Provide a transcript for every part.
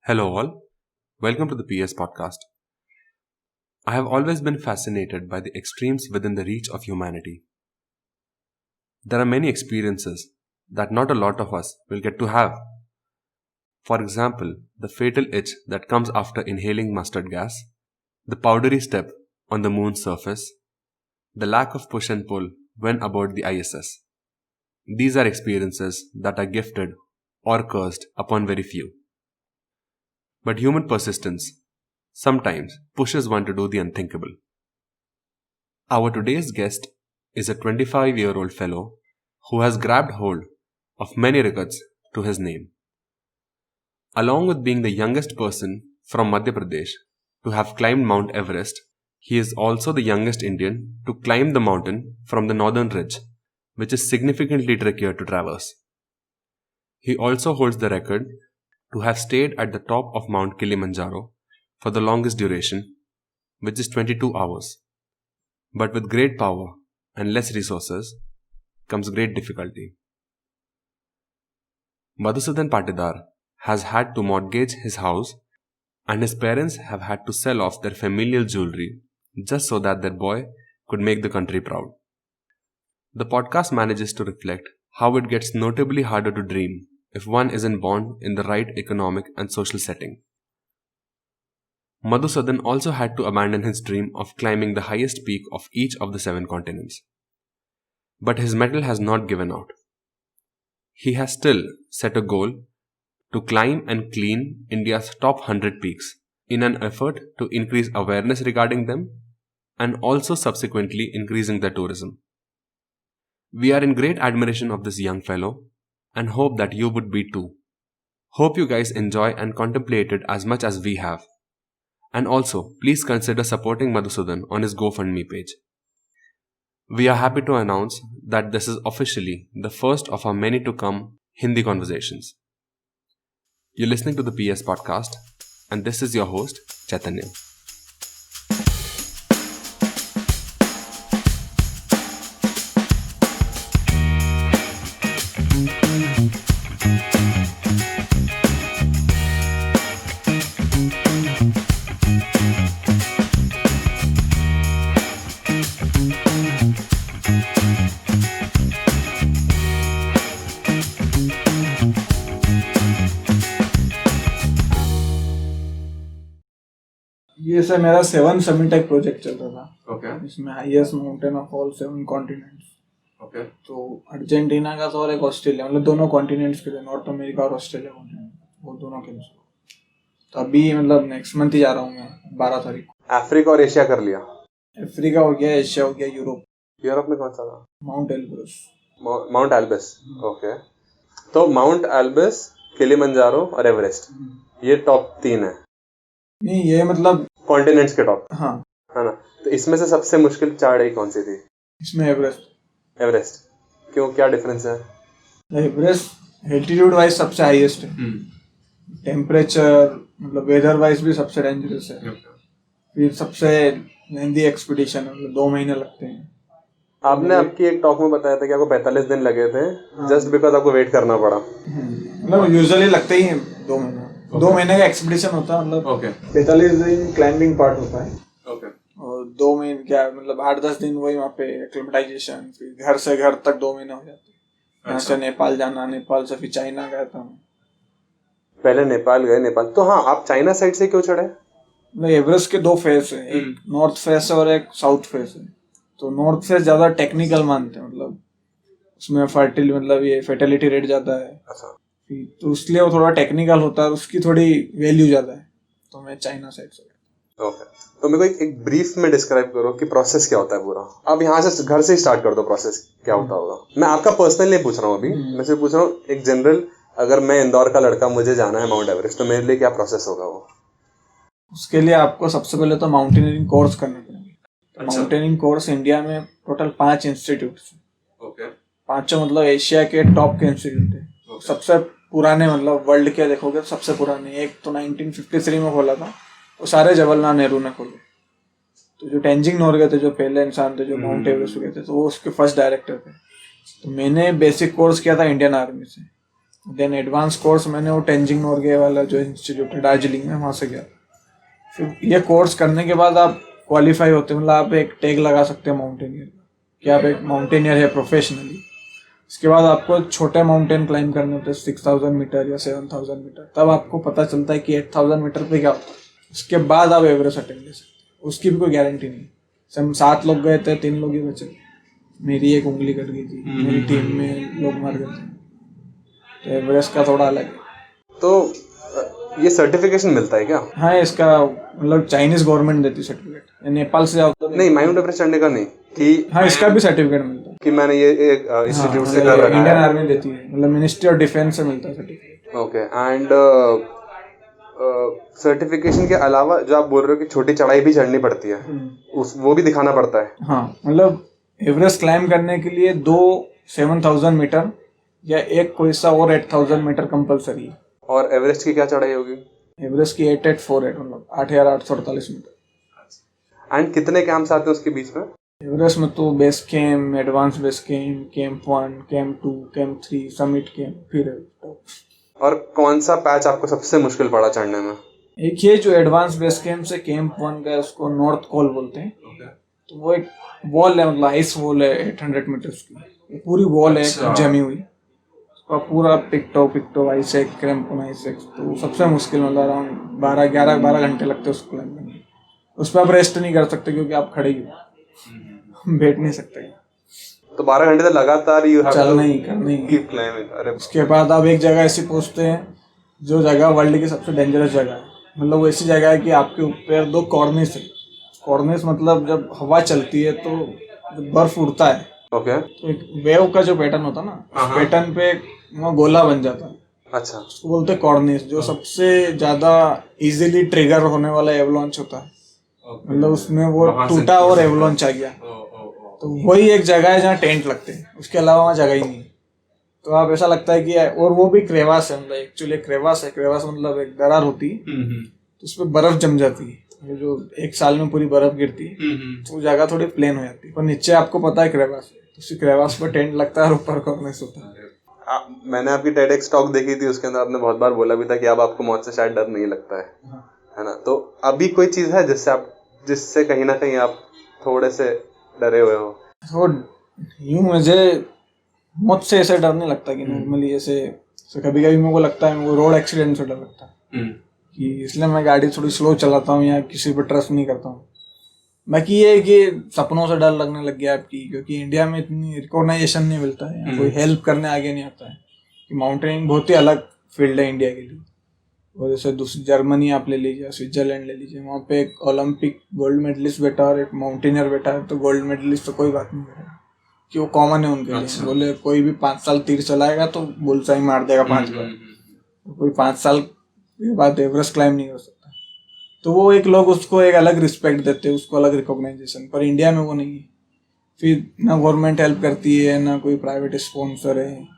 Hello, all. Welcome to the PS podcast. I have always been fascinated by the extremes within the reach of humanity. There are many experiences that not a lot of us will get to have. For example, the fatal itch that comes after inhaling mustard gas, the powdery step on the moon's surface, the lack of push and pull when aboard the ISS. These are experiences that are gifted or cursed upon very few. But human persistence sometimes pushes one to do the unthinkable. Our today's guest is a 25-year-old fellow who has grabbed hold of many records to his name. Along with being the youngest person from Madhya Pradesh to have climbed Mount Everest, he is also the youngest Indian to climb the mountain from the northern ridge, which is significantly trickier to traverse. He also holds the record to have stayed at the top of Mount Kilimanjaro for the longest duration, which is 22 hours. But with great power and less resources comes great difficulty. Madhusudan Patidar has had to mortgage his house, and his parents have had to sell off their familial jewelry just so that their boy could make the country proud. The podcast manages to reflect how it gets notably harder to dream if one isn't born in the right economic and social setting. Madhusudan also had to abandon his dream of climbing the highest peak of each of the 7 continents. But his mettle has not given out. He has still set a goal to climb and clean India's top 100 peaks in an effort to increase awareness regarding them and also subsequently increasing their tourism. We are in great admiration of this young fellow and hope that you would be too. Hope you guys enjoy and contemplate it as much as we have. And also, please consider supporting Madhusudan on his GoFundMe page. We are happy to announce that this is officially the first of our many to come Hindi conversations. You're listening to the PS podcast, and this is your host, Chaitanya. ये sir मेरा 7 summit एक project चल रहा था। Okay. इसमें highest mountain of all 7 continents. Okay. तो Argentina का और एक ऑस्ट्रेलिया, मतलब दोनों कॉन्टिनेंट्स के लिए, नॉर्थ अमेरिका और ऑस्ट्रेलिया कॉन्टिनेंट, वो दोनों के लिए। तो अभी मतलब नेक्स्ट मंथ ही जा रहा हूँ मैं, 12 तारीख को। अफ्रीका और एशिया कर लिया। अफ्रीका हो गया, एशिया हो गया, यूरोप। यूरोप में कौन सा था? Mount Elbrus. Mount Elbrus. Okay. तो माउंट एल्ब्रस, किलिमंजारो और एवरेस्ट, ये टॉप 3 है। नहीं, ये मतलब कॉन्टिनेंट्स के टॉप। हाँ, है ना? तो इसमें से सबसे मुश्किल चढ़ाई कौन सी थी? इसमें एवरेस्ट। एवरेस्ट क्यों, क्या डिफरेंस है? एवरेस्ट एल्टीट्यूड वाइज सबसे हाईएस्ट है। टेम्परेचर मतलब वेदर वाइज भी सबसे डेंजरस है। फिर सबसे लेंदी एक्सपीडिशन है, मतलब 2 महीने लगते हैं। आपने आपकी एक टॉक में बताया था कि आपको 45 दिन लगे थे, जस्ट बिकॉज आपको वेट करना पड़ा। मतलब यूजुअली लगते ही 2 महीने। 2 महीने का एक्सपीडिशन होता है, मतलब 45 दिन क्लाइंबिंग पार्ट होता है। और 2 महीने क्या, मतलब 8-10 दिन वही वहाँ पे एक्लिमेटाइजेशन, फिर घर से घर तक 2 महीने हो जाते हैं। यहाँ से नेपाल जाना, नेपाल से फिर चाइना गया था मैं। पहले नेपाल गए। नेपाल तो हाँ, आप चाइना साइड से क्यों चढ़े? एवरेस्ट के 2 फेस है, एक नॉर्थ फेस है और एक साउथ फेस है। तो नॉर्थ फेस ज्यादा टेक्निकल मानते हैं, मतलब उसमें मतलब ये फर्टिलिटी रेट ज्यादा है। अच्छा। तो इसलिए वो थोड़ा टेक्निकल होता है, उसकी थोड़ी वैल्यू ज्यादा है। तो मैं चाइना साइड से। ओके। तो मेरे को एक ब्रीफ में डिस्क्राइब करो कि प्रोसेस क्या होता है पूरा। अब यहाँ से घर से ही स्टार्ट कर दो, प्रोसेस क्या होता होगा। मैं आपका पर्सनल नहीं पूछ रहा हूँ अभी, मैं सिर्फ पूछ रहा हूँ एक जनरल, अगर मैं इंदौर का लड़का, मुझे जाना है माउंट एवरेस्ट, तो मेरे लिए क्या प्रोसेस होगा वो? उसके लिए आपको सबसे पहले तो माउंटेनियरिंग कोर्स करना पड़ेगा। माउंटेनियरिंग कोर्स इंडिया में टोटल 5 इंस्टीट्यूट है। ओके। 5 मतलब एशिया के टॉप के इंस्टीट्यूट है। सबसे पुराने, मतलब वर्ल्ड के देखोगे तो सबसे पुराने, एक तो 1953 में खोला था, वो सारे जवाहरलाल नेहरू ने खोले। तो जो तेंजिंग नोरगे थे, जो पहले इंसान थे जो माउंट एवरेस्ट गए थे, तो वो उसके फर्स्ट डायरेक्टर थे। तो मैंने बेसिक कोर्स किया था इंडियन आर्मी से। देन एडवांस कोर्स मैंने वो तेंजिंग नोर्गे वाला जो इंस्टीट्यूट है दार्जिलिंग में, वहाँ से किया। फिर ये कोर्स करने के बाद आप क्वालिफाई होते हैं, मतलब आप एक टैग लगा सकते हैं माउंटेनियर का कि आप एक माउंटेनियर है प्रोफेशनली। इसके बाद आपको छोटे माउंटेन क्लाइंब करने होते हैं 6000 मीटर या 7000 मीटर, तब आपको पता चलता है कि 8000 मीटर पे क्या होता है। उसके बाद आप एवरेस्ट अटेंड कर सकते हैं, उसकी भी कोई गारंटी नहीं। हम 7 लोग गए थे, 3 लोग ही बचे, मेरी एक उंगली कट गई थी, मेरी टीम में लोग मर गए थे। तो एवरेस्ट का थोड़ा अलग है। तो ये सर्टिफिकेशन मिलता है क्या? हाँ, इसका मतलब चाइनीज गवर्नमेंट देती सर्टिफिकेट, नेपाल से जाओ तो नहीं, माउंट एवरेस्ट चढ़ने का नहीं कि हाँ, इसका भी सर्टिफिकेट मिलता है कि मैंने ये एक इंस्टीट्यूट से कर रखा इंडियन है। आर्मी देती है, मतलब मिनिस्ट्री ऑफ डिफेंस से मिलता है सर्टिफिकेट। ओके, एंड सर्टिफिकेशन के अलावा जो आप बोल रहे हो कि छोटी चढ़ाई भी चढ़नी पड़ती है, उस वो भी दिखाना पड़ता है? हाँ, मतलब एवरेस्ट क्लाइम करने के लिए 2 7000 मीटर या एक कोई सा और 8000 मीटर कंपलसरी है। और एवरेस्ट की क्या चढ़ाई होगी? एवरेस्ट की 8848, मतलब 8848 मीटर। एंड कितने कैंप्स आते हैं उसके बीच में? एवरेस्ट में तो base camp, advance base camp, camp 1, camp 2, camp 3, summit camp, फिर टॉप। और कौन सा पैच आपको सबसे मुश्किल पड़ा चढ़ने में? एक ये जो एडवांस बेस कैंप से कैंप 1 का है, उसको नॉर्थ कॉल बोलते हैं। तो वो एक वॉल है, मतलब आइस वॉल है 800 मीटर्स की, पूरी वॉल है जमी हुई, उसका पूरा पिकटो आइसेक, क्रैम्पन आइसेक। तो सबसे मुश्किल, मतलब अराउंड 12 घंटे लगते हैं उसको क्लाइंब करने। उस पर आप रेस्ट नहीं कर सकते क्योंकि आप खड़े ही हो, बैठ नहीं सकते। तो 12 घंटे तक लगातार चलना ही करना ही। Keep climbing. अरे उसके बाद आप एक जगह ऐसी पहुंचते हैं जो जगह वर्ल्ड की सबसे डेंजरस जगह है। मतलब वो ऐसी जगह है कि आपके ऊपर 2 कॉर्निस है। कॉर्निस मतलब जब हवा चलती है तो जब बर्फ उड़ता है, ओके, तो एक वेव का जो पैटर्न होता है ना, पैटर्न पे वो गोला बन जाता है। अच्छा, उसको बोलते हैं कॉर्निस, जो सबसे ज्यादा इजीली ट्रिगर होने वाला एवलॉन्च होता है। मतलब उसमें वो टूटा और एवलॉन्च आ गया। तो वही एक जगह है जहाँ टेंट लगते हैं, उसके अलावा वहाँ जगह ही नहीं। तो आप ऐसा लगता है कि, और वो भी क्रेवास है, मतलब एक्चुअली क्रेवास है। क्रेवास मतलब एक दरार होती है, तो उस पर बर्फ जम जाती है, जो 1 साल में पूरी बर्फ गिरती है, तो वो जगह थोड़ी प्लेन हो जाती है, पर नीचे आपको पता है क्रेवास है, तो उसी क्रेवास पर टेंट लगता है और ऊपर कॉर्निस होता है। मैंने आपकी TEDx टॉक देखी थी, उसके अंदर आपने बहुत बार बोला भी था कि अब आपको मौत से शायद डर नहीं लगता है ना? तो अभी कोई चीज है जिससे कहीं ना कहीं आप थोड़े से डरे हुए हो? तो यूं मुझे मौत से ऐसे डर नहीं लगता कि नॉर्मली ऐसे कभी कभी मेरे को लगता है, मेरे को रोड एक्सीडेंट से डर लगता है कि इसलिए मैं गाड़ी थोड़ी स्लो चलाता हूँ या किसी पर ट्रस्ट नहीं करता हूँ। बाकी ये है कि सपनों से डर लगने लग गया आपकी, क्योंकि इंडिया में इतनी रिकॉग्नाइजेशन नहीं मिलता है, या कोई हेल्प करने आगे नहीं आता है। कि माउंटेनिंग बहुत ही अलग फील्ड है इंडिया के लिए। और जैसे दूसरी जर्मनी आप ले लीजिए, स्विट्जरलैंड ले लीजिए, वहाँ पे एक ओलंपिक गोल्ड मेडलिस्ट बैठा और एक माउंटेनियर बैठा है, तो गोल्ड मेडलिस्ट तो कोई बात नहीं है कि वो कॉमन है उनके लिए। बोले कोई भी 5 साल तीर चलाएगा तो बुलसाई मार देगा 5 बार, कोई 5 साल के बाद एवरेस्ट क्लाइंब नहीं कर सकता। तो वो एक लोग उसको एक अलग रिस्पेक्ट देते हैं, उसको अलग रिकॉग्नाइजेशन। पर इंडिया में वो नहीं है। फिर ना गवर्नमेंट हेल्प करती है, ना कोई प्राइवेट स्पॉन्सर है।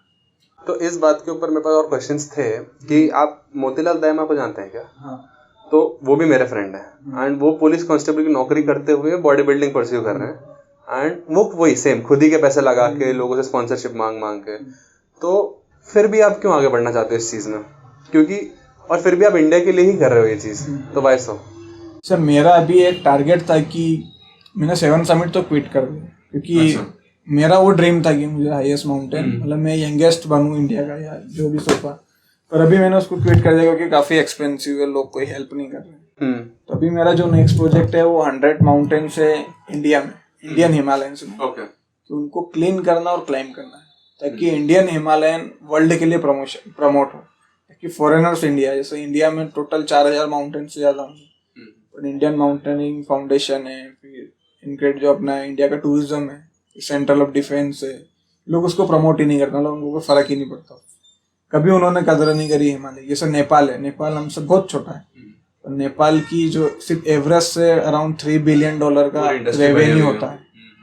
तो इस बात के ऊपर मेरे पास और क्वेश्चंस थे कि आप मोतीलाल दयामा को जानते हैं क्या? हाँ। तो वो भी मेरे फ्रेंड है एंड वो पुलिस कांस्टेबल की नौकरी करते हुए बॉडी बिल्डिंग परस्यू कर रहे हैं एंड वो वही सेम खुद ही के पैसे लगा के लोगों से स्पॉन्सरशिप मांग के। तो फिर भी आप क्यों आगे बढ़ना चाहते हो इस चीज़ में? क्योंकि और फिर भी आप इंडिया के लिए ही कर रहे हो ये चीज़, तो वाई सो? सर मेरा अभी एक टारगेट था कि मैंने 7 समिट तो क्विट कर दिया, क्योंकि मेरा वो ड्रीम था कि मुझे हाईएस्ट माउंटेन, मतलब मैं यंगेस्ट बनूं इंडिया का या जो भी सोफा। पर अभी मैंने उसको क्विट कर दिया क्योंकि काफ़ी एक्सपेंसिव है, लोग कोई हेल्प नहीं कर रहे। तो अभी मेरा जो नेक्स्ट प्रोजेक्ट है वो 100 माउंटेन्स है इंडिया में, इंडियन हिमालयंस में। तो उनको क्लीन करना और क्लाइंब करना है, ताकि इंडियन हिमालयन वर्ल्ड के लिए प्रमोट हो, ताकि फॉरेनर्स इंडिया, जैसे इंडिया में टोटल 4000 माउंटेन से ज़्यादा होंगे, पर इंडियन माउंटेनिंग फाउंडेशन है, फिर इनके जो अपना इंडिया का टूरिज्म है, सेंट्रल ऑफ डिफेंस है, लोग उसको प्रमोट ही नहीं करते, लोगों को फर्क ही नहीं पड़ता। कभी उन्होंने कदर नहीं करी हिमालय। जैसे नेपाल है, नेपाल हमसे बहुत छोटा है, तो नेपाल की जो सिर्फ एवरेस्ट से अराउंड $3 बिलियन का रेवेन्यू होता है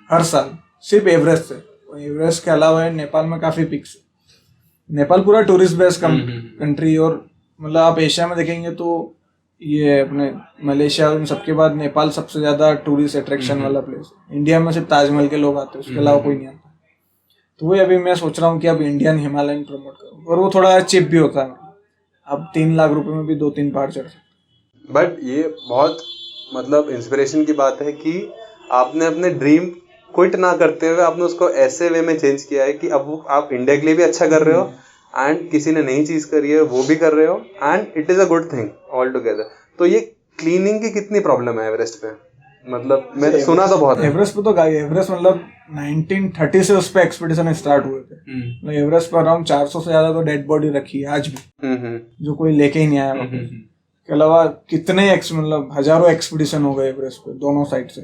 हर साल, सिर्फ एवरेस्ट से। एवरेस्ट के अलावा नेपाल में काफ़ी पिक्स है। नेपाल पूरा टूरिस्ट बेस्ड कंट्री, और मतलब आप एशिया में देखेंगे तो ये अपने मलेशिया और इन सबके बाद नेपाल सबसे ज़्यादा टूरिस्ट अट्रैक्शन वाला प्लेस है। इंडिया में सिर्फ ताजमहल के लोग आते हैं, उसके अलावा कोई नहीं आता। तो वही अभी मैं सोच रहा हूँ कि अब इंडियन हिमालयन प्रमोट करूँ, और वो थोड़ा चिप भी होता है, अब 3 लाख रुपए में भी 2-3 पहाड़ चढ़ सकते। बट ये बहुत मतलब इंस्पिरेशन की बात है कि आपने अपने ड्रीम क्विट ना करते हुए आपने उसको ऐसे वे में चेंज किया है कि अब आप इंडिया के लिए भी अच्छा कर रहे हो एंड किसी ने नई चीज करी है वो भी कर रहे हो and it is a good thing all together. तो ये क्लीनिंग की कितनी प्रॉब्लम है एवरेस्ट पे? मतलब मैंने सुना तो बहुत है। एवरेस्ट पे तो एवरेस्ट मतलब 1930 से उस पे एक्सपीडिशन स्टार्ट हुए थे। मतलब एवरेस्ट पर अराउंड 400 से ज्यादा तो डेड बॉडी रखी है आज भी, जो कोई लेके ही नहीं आया वहाँ पे। के अलावा कितने मतलब हजारों एक्सपीडिशन हो गए एवरेस्ट पे दोनों साइड से,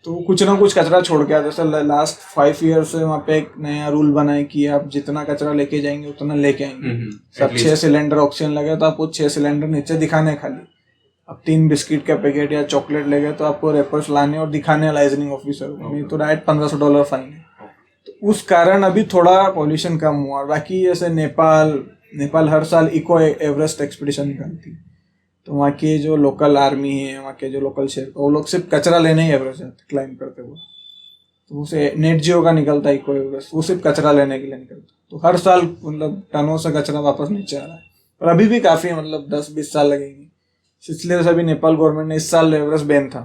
तो कुछ ना कुछ कचरा छोड़ के आते। जैसे लास्ट 5 ईयर से वहाँ पे एक नया रूल बना है कि आप जितना कचरा लेके जाएंगे उतना लेके आएंगे। सब 6 सिलेंडर ऑक्सीजन लगे तो आपको 6 सिलेंडर नीचे दिखाने खाली। अब 3 बिस्किट का पैकेट या चॉकलेट ले गए तो आपको रेपर्स लाने और दिखाने लाइजनिंग ऑफिसर को, नहीं तो डायरेक्ट $1500 फाइन है। तो उस कारण अभी थोड़ा पॉल्यूशन कम हुआ। बाकी जैसे नेपाल हर साल इको एवरेस्ट एक्सपीडिशन निकालती है, तो वहाँ की जो लोकल आर्मी है, वहाँ के जो लोकल शेर्पा, वो लोग सिर्फ कचरा लेने ही एवरेस्ट जाते क्लाइम करते हुए। तो उसे नेट जियो का निकलता है इको एवरेस्ट, वो सिर्फ कचरा लेने के लिए निकलता। तो हर साल मतलब टनों से कचरा वापस नीचे आ रहा है, पर अभी भी काफी मतलब 10-20 साल लगेंगे। इसलिए अभी नेपाल गवर्नमेंट ने इस साल एवरेस्ट बैन था,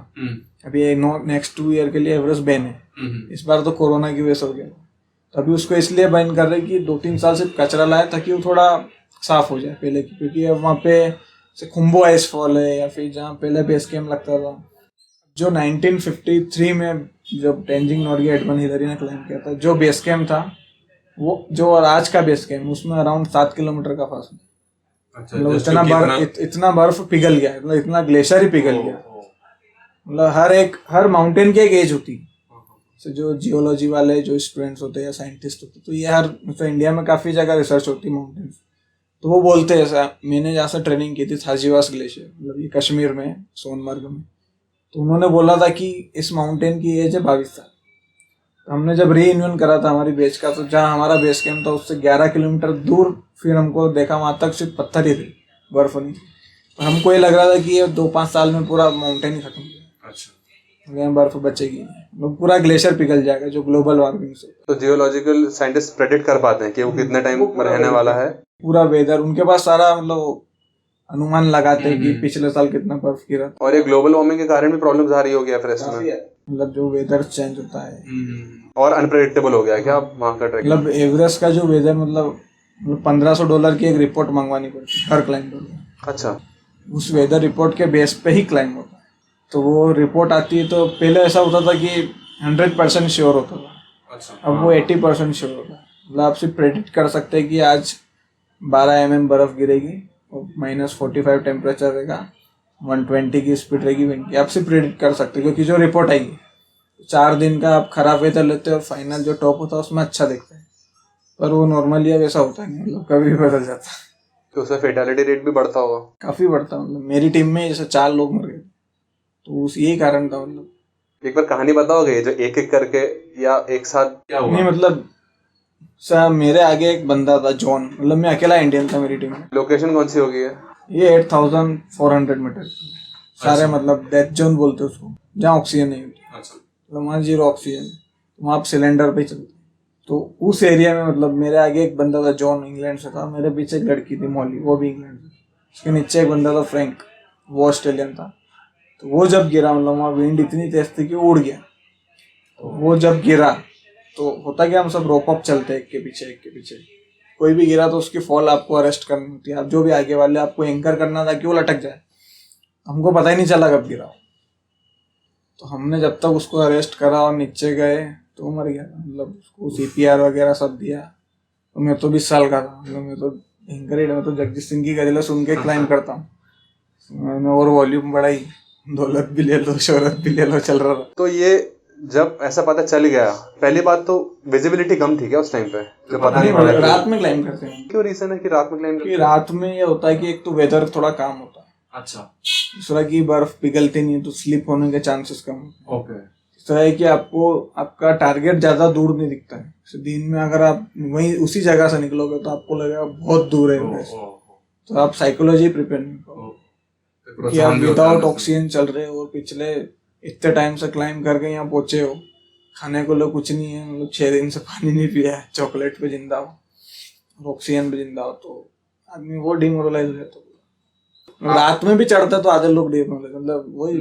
अभी नेक्स्ट 2 ईयर के लिए एवरेस्ट बैन है। इस बार तो कोरोना की वजह से हो गया, तो अभी उसको इसलिए बैन कर रहे कि 2-3 साल से कचरा लाए ताकि वो थोड़ा साफ हो जाए पहले की। क्योंकि अब वहाँ पे खुम्बो आइस फॉल है, या फिर जहाँ पहले बेस कैंप लगता था, जो 1953 में जब तेंजिंग नोर्गे एडमन हिलरी ने क्लाइम किया था, जो बेस कैंप था वो जो और आज का बेस कैंप, उसमें अराउंड 7 किलोमीटर का फासला। मतलब इतना बर्फ पिघल गया, मतलब इतना ग्लेशियर ही पिघल गया। मतलब हर माउंटेन की एक एज होती है। तो जो जियोलॉजी वाले जो स्टूडेंट्स होते हैं या साइंटिस्ट होते हैं, तो ये मतलब इंडिया में काफी जगह रिसर्च होती है माउंटेन्स। तो वो बोलते हैं ऐसा, मैंने जहाँ से ट्रेनिंग की थी थाजीवास ग्लेशियर, मतलब ये कश्मीर में सोनमर्ग में, तो उन्होंने बोला था कि इस माउंटेन की एज है 22 साल। तो हमने जब रीयूनियन करा था हमारी बेस का, तो जहाँ हमारा बेस कैंप था उससे 11 किलोमीटर दूर फिर हमको देखा वहाँ तक सिर्फ पत्थर ही थे, बर्फ नहीं। और हमको ये लग रहा था कि ये 2-5 साल में पूरा माउंटेन ही खत्म हो जाएगा। अच्छा, बर्फ बचेगी, मतलब पूरा ग्लेशियर पिघल जाएगा जो ग्लोबल वार्मिंग से। तो जियोलॉजिकल साइंटिस्ट प्रेडिक्ट कर पाते हैं कि वो कितने टाइम रहने वाला है? पूरा वेदर उनके पास सारा, मतलब अनुमान लगाते हैं कि पिछले साल कितना बर्फ गिरा। और ये ग्लोबल वार्मिंग के कारण भी प्रॉब्लम्स आ रही होगी एवरेस्ट में, मतलब जो वेदर चेंज होता है और अनप्रेडिक्टेबल हो गया क्या वहाँ का ट्रैक? मतलब एवरेस्ट का जो वेदर, मतलब $1500 की एक रिपोर्ट मंगवानी पड़ती है हर क्लाइंबर को। अच्छा, उस वेदर रिपोर्ट के बेस पे ही क्लाइंब होता है। तो वो रिपोर्ट आती है, तो पहले ऐसा होता था कि 100% श्योर होता था। अच्छा, अब वो 80% श्योर होता है। मतलब आप सिर्फ प्रेडिक्ट कर सकते हैं कि आज 12 mm बर्फ गिरेगी और -45 टेम्परेचर रहेगा, 120 की स्पीड रहेगी विंड की। आप सिर्फ प्रेडिक्ट कर सकते हैं क्योंकि जो रिपोर्ट आएगी 4 दिन का आप खराब वेदर लेते हो और फाइनल जो टॉप होता है उसमें अच्छा दिखता है। पर वो नॉर्मली अब ऐसा होता नहीं, मतलब कभी भी बदल जाता है। तो उससे फेटालिटी रेट भी बढ़ता होगा? काफी बढ़ता, मतलब मेरी टीम में जैसे 4 लोग मर गए, तो उस यही कारण था। मतलब एक बार कहानी बताओगे जो एक एक करके या एक साथ क्या हुआ? नहीं मतलब सर मेरे आगे एक बंदा था जॉन, मतलब मैं अकेला इंडियन था मेरी टीम में। लोकेशन कौन सी होगी है? ये 8400 मीटर सारे, मतलब डेथ जोन बोलते उसको, जहाँ ऑक्सीजन नहीं होती। अच्छा, मतलब वहाँ 0 ऑक्सीजन, वहाँ आप सिलेंडर पे चलते। तो उस एरिया में मतलब मेरे आगे एक बंदा था जॉन, इंग्लैंड से था। मेरे पीछे एक लड़की थी मॉली, वो भी इंग्लैंड से। उसके नीचे एक बंदा था फ्रैंक, वो ऑस्ट्रेलियन था। तो वो जब गिरा, मतलब वहाँ विंड इतनी तेज थी कि उड़ गया। तो वो जब गिरा तो होता क्या, हम सब रोप अप चलते हैं एक के पीछे। कोई भी गिरा तो उसकी फॉल आपको अरेस्ट करनी होती है। आप जो भी आगे वाले आपको एंकर करना था कि वो लटक जाए। हमको पता ही नहीं चला कब गिरा। तो हमने जब तक उसको अरेस्ट करा और नीचे गए तो मर गया। मतलब उसको CPR वगैरह सब दिया। तो मैं तो 20 साल का था, मतलब मैं तो मैं तो जगजीत सिंह की गजलें सुन के क्लाइम करता हूँ। मैंने और वॉल्यूम बढ़ाई, दौलत भी ले लो शोहरत भी ले लो, चल रहा था। तो ये जब ऐसा पता चल गया, पहली बात तो विजिबिलिटी कम थी क्या उस टाइम पे? जो पता नहीं पड़ा। रात में क्लाइम करते हैं। क्यों रीजन है कि रात में क्लाइम करते हैं? रात में ये होता है कि एक तो वेदर थोड़ा काम होता है। अच्छा, दूसरा की बर्फ पिघलती नहीं तो स्लिप होने के चांसेस कम होते हैं। ओके, तीसरा है कि आपको आपका टारगेट ज्यादा दूर नहीं दिखता है। दिन में अगर आप वहीं उसी जगह से निकलोगे तो आपको लगेगा बहुत दूर है। तो आप साइकोलॉजी प्रिपेयर नहीं करो कि आप विदाउट ऑक्सीजन चल रहे हो और पिछले इतने टाइम से क्लाइम करके यहाँ पहुंचे हो, खाने को लोग कुछ नहीं है, मतलब 6 दिन से पानी नहीं पिया है, चॉकलेट पे जिंदा हो, ऑक्सीजन पे जिंदा हो, तो आदमी वो डिमोरलाइज हो जाता है। रात में भी चढ़ता तो आधे लोग डिमोरलाइज, मतलब वही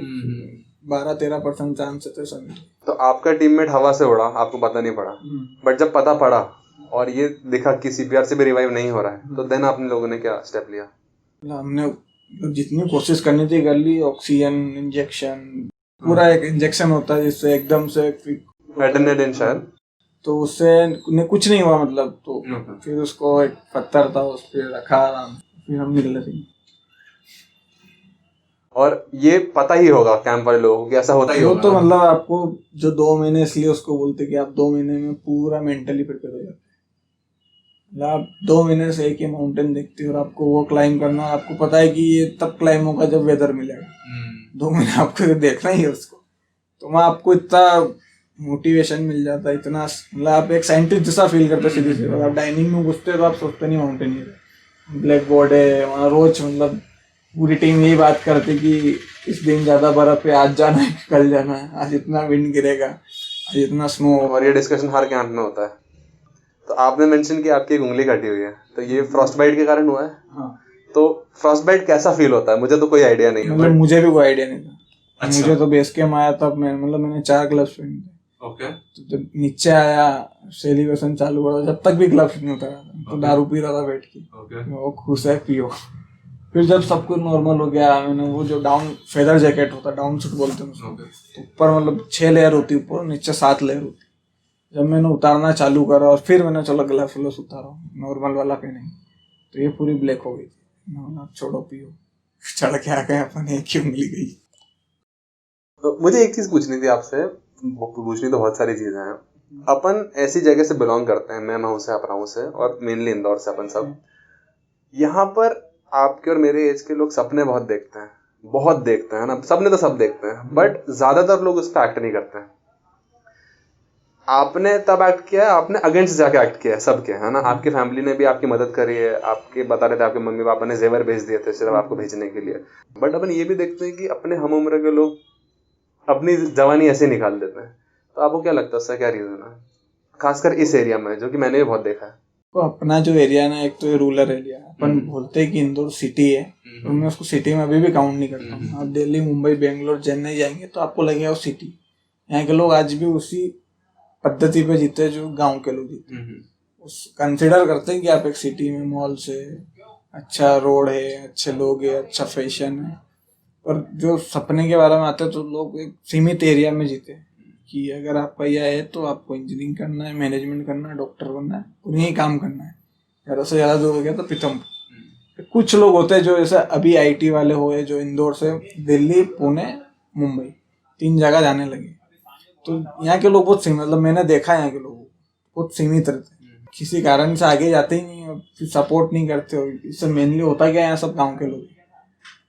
12-13% चांस है सब। तो आपका टीममेट हवा से उड़ा, आपको पता नहीं पड़ा, बट जब पता पड़ा और ये दिखा कि सीपीआर से भी रिवाइव नहीं हो रहा है, तो देन आपने लोगों ने क्या स्टेप लिया? हमने जितनी कोशिश करनी थी कर ली, ऑक्सीजन इंजेक्शन, पूरा एक इंजेक्शन होता है जिससे एकदम से एड्रेनालिन शायद, तो उससे कुछ नहीं हुआ मतलब। तो फिर उसको एक पत्थर था उस पर रखा आराम, फिर हम निकले थे। और ये पता ही होगा कैंप वाले लोगों को कि ऐसा होता ही होगा। तो मतलब आपको जो 2 महीने, इसलिए उसको बोलते कि आप 2 महीने में पूरा मेंटली प्रिपेयर हो जाते हैं। मतलब आप 2 महीने से एक ही माउंटेन देखते हो और आपको वो क्लाइम करना, आपको पता है कि ये तब क्लाइम होगा जब वेदर मिलेगा। 2 महीने आपको देखना ही है उसको, तो वहाँ आपको इतना मोटिवेशन मिल जाता है, इतना मतलब आप एक साइंटिस्ट जैसा फील करते सीधे से। आप डाइनिंग में घुसते तो आप सोचते नहीं माउंटेन ही ब्लैक बोर्ड है वहाँ, रोज मतलब पूरी टीम यही बात करती कि इस दिन ज्यादा बर्फ है, आज जाना है कल जाना है, आज इतना विंड गिरेगा, आज इतना स्नो। और ये डिस्कशन हर कैंप में होता है। तो आपने मेंशन कि आपकी एक उंगली कटी हुई है, तो ये फ्रॉस्ट बाइट के कारण हुआ है? हाँ। तो फ्रॉस्ट बाइट कैसा फील होता है? मुझे तो कोई आइडिया नहीं है। मतलब मुझे भी कोई आइडिया नहीं था। अच्छा। मुझे तो बेस कैंप आया तब मैंने 4 ग्लव्स पहने थे। ओके। तो जब नीचे आया, सेलिब्रेशन चालू हुआ, जब तक भी ग्लव्स नहीं उतारा था, तो दारू पी रहा था बैठ के। वो खुश है पियो। फिर जब सब कुछ नॉर्मल हो गया, मैंने वो जो डाउन फेदर जैकेट होता है, डाउन सूट बोलते हैं उसको, तो ऊपर मतलब 6 लेयर होती है ऊपर, नीचे 7 लेयर होती। जब मैंने उतारना चालू करा और फिर मैंने चलो ग्लव्स उतारा नॉर्मल वाला पहने, तो ये पूरी ब्लैक हो गई थी। छोड़ो पियो, चढ़ के आ गए अपन, एक ही उंगली गई। तो मुझे एक चीज पूछनी थी आपसे, पूछनी तो बहुत सारी चीजें हैं। अपन ऐसी जगह से बिलोंग करते हैं, मैं महू से, आप राहू से, और मेनली इंदौर से अपन सब। यहाँ पर आपके और मेरे एज के लोग सपने बहुत देखते हैं ना, सपने तो सब देखते हैं, बट ज्यादातर लोग उस पर एक्ट नहीं करते हैं। आपने तब एक्ट किया है, आपने अगेंस्ट जाके एक्ट किया है सबके, है ना? आपकी फैमिली ने भी आपकी मदद करी है, आपके बता रहे थे आपके मम्मी पापा ने जेवर भेज दिए थे सिर्फ आपको भेजने के लिए। बट अपन ये भी देखते हैं कि अपने हम उम्र के लोग अपनी जवानी ऐसे निकाल देते हैं। तो आपको क्या लगता है उसका क्या रीजन है, खासकर इस एरिया में, जो कि मैंने भी बहुत देखा है? तो अपना जो एरिया है ना, एक तो ये रूरल एरिया है। अपन बोलते हैं कि इंदौर सिटी है, तो मैं उसको सिटी में अभी भी काउंट नहीं करता हूँ। आप दिल्ली, मुंबई, बेंगलोर, चेन्नई जाएंगे तो आपको लगेगा वो सिटी। यहाँ के लोग आज भी उसी पद्धति पे जीते हैं जो गांव के लोग जीते हैं। उस कंसिडर करते हैं कि आप एक सिटी में मॉल से, अच्छा रोड है, अच्छे लोग है, अच्छा फैशन है, पर जो सपने के बारे में आते हैं तो लोग एक सीमित एरिया में जीते हैं कि अगर आपका यह है तो आपको इंजीनियरिंग करना है, मैनेजमेंट करना है, डॉक्टर बनना है, उन्हीं काम करना है। ज़्यादा से ज़्यादा दूर हो गया तो पीतमपुर। कुछ लोग होते हैं जो जैसे अभी आईटी वाले हुए, जो इंदौर से दिल्ली, पुणे, मुंबई 3 जगह जाने लगे। तो यहाँ के लोग बहुत सीमित, मतलब मैंने देखा है यहाँ के लोग बहुत सीमित रहते हैं, किसी कारण से आगे जाते ही नहीं, और फिर सपोर्ट नहीं करते हो। इससे मेनली होता क्या है, यहाँ सब गाँव के लोग,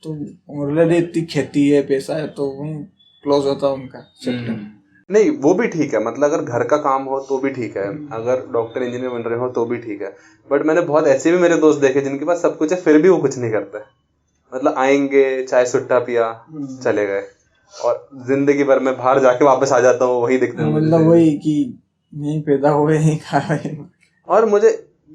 तो ऑलरेडी इतनी खेती है, पैसा है, तो वहीं क्लोज होता है उनका सेक्टर। नहीं, वो भी ठीक है, मतलब अगर घर का काम हो तो भी ठीक है, अगर डॉक्टर इंजीनियर बन रहे हो तो भी ठीक है। बट मैंने बहुत ऐसे भी मेरे दोस्त देखे जिनके पास सब कुछ है फिर भी वो कुछ नहीं करते। मतलब आएंगे, चाय सुट्टा पिया, चले गए, और जिंदगी भर में बाहर जाके वापस आ जाता हूँ, वही दिखते हैं। मतलब वही कि नहीं पैदा हुए, नहीं खा। और मुझे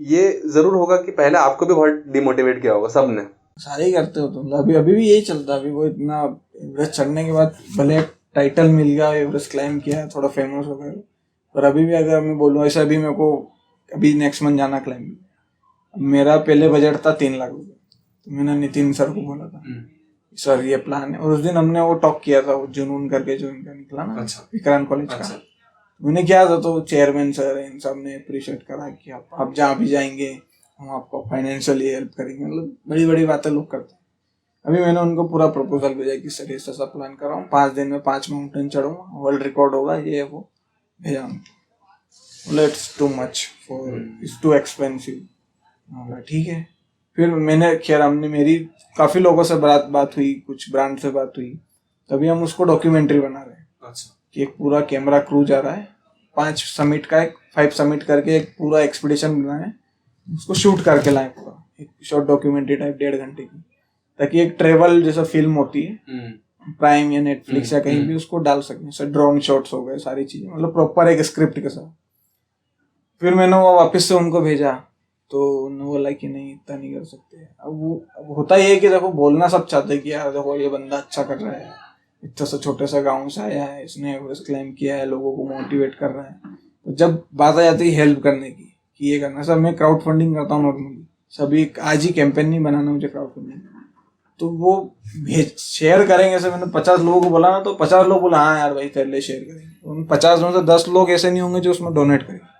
ये जरूर होगा कि पहले आपको भी बहुत डिमोटिवेट किया होगा सबने, सारे ही करते हो तुम। अभी भी यही चलता है। अभी वो इतना एवरेस्ट चढ़ने के बाद भले टाइटल मिल गया, एवरेस्ट क्लाइम किया, थोड़ा फेमस हो गया, पर अभी भी अगर मैं बोलूँ ऐसा, अभी मेरे को अभी नेक्स्ट मंथ जाना क्लाइंबिंग, मेरा पहले बजट था 3 लाख रुपये। तो मैंने नितिन सर को बोला था, सर ये प्लान है, और उस दिन हमने वो टॉक किया था, वो जुनून करके जो इनका निकला ना, विक्रांत कॉलेज का, मैंने किया था। तो चेयरमैन सर इन सब ने अप्रिशिएट करा कि आप जहाँ भी जाएंगे हम आपको फाइनेंशियली हेल्प करेंगे, मतलब बड़ी बड़ी बातें लोग करते हैं। अभी मैंने उनको पूरा प्रपोजल भेजा कि सर ऐसा सब प्लान कर रहा हूँ, 5 दिन में 5 माउंटेन चढ़ूंगा, वर्ल्ड रिकॉर्ड होगा, ये वो भेजा उनको। It's too much for, it's too expensive. ठीक है। फिर मैंने खैर हमने मेरी काफ़ी लोगों से बात हुई, कुछ ब्रांड से बात हुई, तभी हम उसको डॉक्यूमेंट्री बना रहे हैं। अच्छा। कि एक पूरा कैमरा क्रू जा रहा है, 5 समिट का, 5 समिट करके एक पूरा एक्सपीडिशन बनाए, उसको शूट करके लाए, पूरा एक शॉर्ट डॉक्यूमेंट्री टाइप 1.5 घंटे की, ताकि एक ट्रेवल जैसा फिल्म होती है प्राइम या नेटफ्लिक्स या कहीं भी उसको डाल सकें, जैसे ड्रोन शॉट्स हो गए, सारी चीजें मतलब प्रॉपर एक स्क्रिप्ट के साथ। फिर मैंने वो वापस से उनको भेजा तो उन्होंने बोला कि नहीं इतना नहीं कर सकते। अब होता ये है कि देखो बोलना सब चाहते हैं कि यार देखो ये बंदा अच्छा कर रहा है, इतना सा छोटे सा गाँव से आया है, इसने एवरेस्ट क्लाइम किया है, लोगों को मोटिवेट कर रहा है। तो जब बात आ जाती है हेल्प करने की कि ये करना, सब मैं क्राउड फंडिंग करता हूँ नॉर्मली, सभी आज ही कैंपेन नहीं बनाना मुझे क्राउड फंडिंग, तो वो शेयर करेंगे। ऐसे मैंने 50 लोगों को बोला ना, तो 50 लोग बोला हाँ यार भाई तेरे लिए शेयर करेंगे। उन 50 में से 10 लोग ऐसे नहीं होंगे जो उसमें डोनेट करेंगे।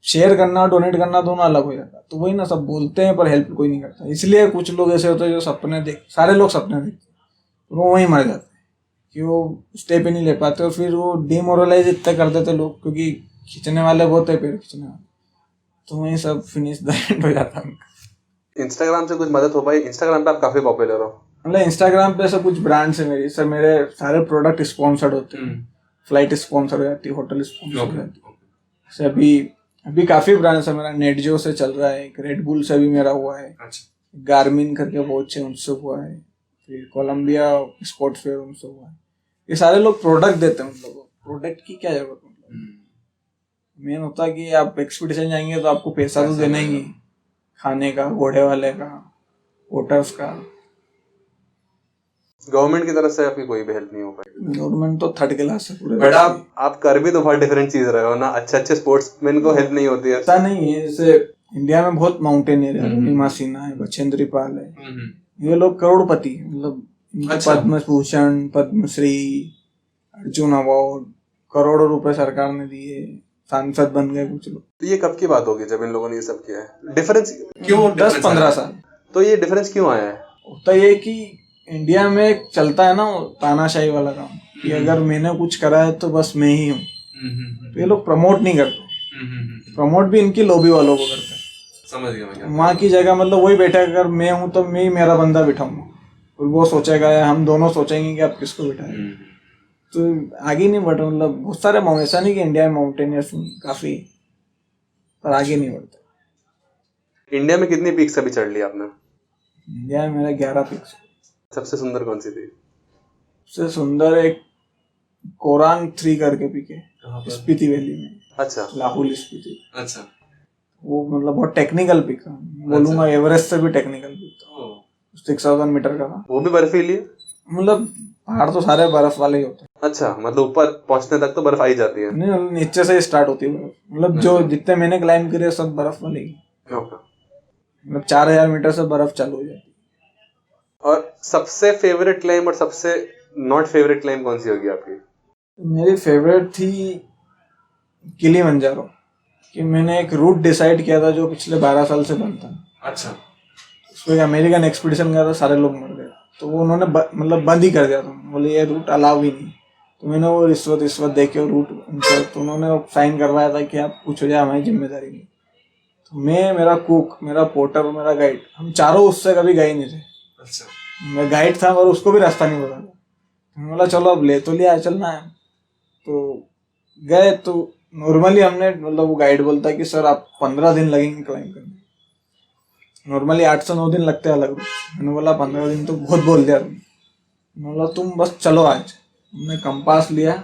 शेयर करना और डोनेट करना दोनों अलग हो जाता है। तो वही ना, सब बोलते हैं पर हेल्प कोई नहीं करता। इसलिए कुछ लोग ऐसे होते हैं जो सपने सारे लोग सपने देखते हैं, वो वहीं मर जाते हैं कि वो स्टेप ही नहीं ले पाते, और फिर वो डिमोरलाइज इतना कर देते लोग, क्योंकि खींचने वाले बहुत है, पेड़ खींचने वाले, तो वहीं सब फिनिश द एंड हो जाता है। इंस्टाग्राम से कुछ मदद हो पाई? इंस्टाग्राम पे आप काफी पॉपुलर हो। मतलब इंस्टाग्राम पे सब कुछ ब्रांड्स है मेरी, सर मेरे सारे प्रोडक्ट स्पॉन्सर्ड होते हैं, फ्लाइट स्पॉन्सर हो जाती है, होटल स्पॉन्सर हो जाती है। अभी काफी ब्रांड्स है मेरा, नेटजो से चल रहा है, रेड बुल से भी मेरा हुआ है, गार्मिन करके वॉच है उनसे हुआ है, फिर कोलंबिया स्पोर्ट्स वेयर उनसे हुआ है। ये सारे लोग प्रोडक्ट देते हैं उन लोगों को, प्रोडक्ट की क्या जरूरत है। मेन होता है कि आप एक्सपीडिशन जाएंगे तो आपको पैसा तो देना ही, खाने का, घोड़े वाले का, वोटर्स का। गवर्नमेंट की तरफ से आपकी कोई भी हेल्प नहीं हो पाई? गवर्नमेंट तो थर्ड क्लास है पूरे। बट आप कर भी तो बहुत डिफरेंट चीज रहे हो ना, अच्छे स्पोर्ट्समैन को हेल्प नहीं होती है। ऐसा नहीं है, जैसे इंडिया में बहुत माउंटेनियर है, नीमा सिन्हा है, बछेंद्री पाल है, ये लोग करोड़पति, मतलब पद्म भूषण, पद्मश्री, अर्जुन अवार्ड, करोड़ों रुपए सरकार ने दिए, सांसद बन गए कुछ लोग। तो ये कब की बात होगी जब इन लोगों ने ये सब किया है? डिफरेंस क्यों? 10-15 साल। तो ये डिफरेंस क्यों आया है? होता ये कि इंडिया में एक चलता है ना तानाशाही वाला काम, कि अगर मैंने कुछ करा है तो बस मैं ही हूँ। तो ये लोग प्रमोट नहीं करते, प्रमोट भी इनकी लॉबी वालों को करते हैं। समझ गया। वहाँ की जगह मतलब वही बैठा, अगर मैं हूँ तो मैं ही मेरा बंदा बिठाऊंगा, और वो सोचेगा या हम दोनों सोचेंगे कि आप किसको बिठाएं, तो आगे नहीं बढ़। मतलब बहुत सारे ऐसा नहीं कि इंडिया में माउंटेनियर्स काफी, पर आगे नहीं बढ़ते। इंडिया में कितनी पीक्स अभी चढ़ ली आपने? इंडिया में मेरा 11 पीक्स। सबसे सुंदर कौन सी थी? सबसे सुंदर एक कोरांग 3 करके पीक है, स्पीति वैली में। अच्छा। लाहौल स्पीति। अच्छा। वो मतलब बहुत टेक्निकल पीक था, बोलूंगा एवरेस्ट से भी टेक्निकल पीक था। 6000 मीटर का था। वो भी बर्फीली? मतलब पहाड़ तो सारे बर्फ वाले ही होते हैं। अच्छा, मतलब ऊपर पहुंचने तक तो बर्फ आई जाती है? नहीं, नीचे से स्टार्ट होती है बर्फ। मतलब जो जितने मैंने क्लाइंब करे सब बर्फ वाले ही। मतलब 4000 मीटर से बर्फ चालू हो जाती है। और सबसे फेवरेट क्लाइंब और सबसे नॉट फेवरेट क्लाइंब कौन सी होगी आपकी? मेरी फेवरेट थी किलिमंजारो, कि मैंने एक रूट डिसाइड किया था जो पिछले 12 साल से बनता है। अच्छा। उसमें अमेरिकन एक्सपीडिशन गया था, सारे लोग मर गए, तो वो उन्होंने मतलब बंद ही कर दिया था, बोले ये रूट अलाउ ही नहीं। तो मैंने वो रिश्वत दे के रूट उनको, तो उन्होंने साइन करवाया था कि आप कुछ हो जाए हमारी जिम्मेदारी नहीं। तो मैं, मेरा कुक, मेरा पोर्टर और मेरा गाइड, हम चारों उससे कभी गए नहीं थे। अच्छा। मैं गाइड था और उसको भी रास्ता नहीं पता था। मैंने बोला चलो अब ले तो लिया, चलना है। तो गए, तो नॉर्मली हमने मतलब वो गाइड बोलता है कि सर आप 15 दिन लगेंगे क्लाइंब करने, नॉर्मली 8 से 9 दिन लगते हैं अलग रूट। मैंने बोला 15 दिन तो बहुत बोल दिया तुमने। मैंने बोला तुम बस चलो आज। हमने कंपास लिया,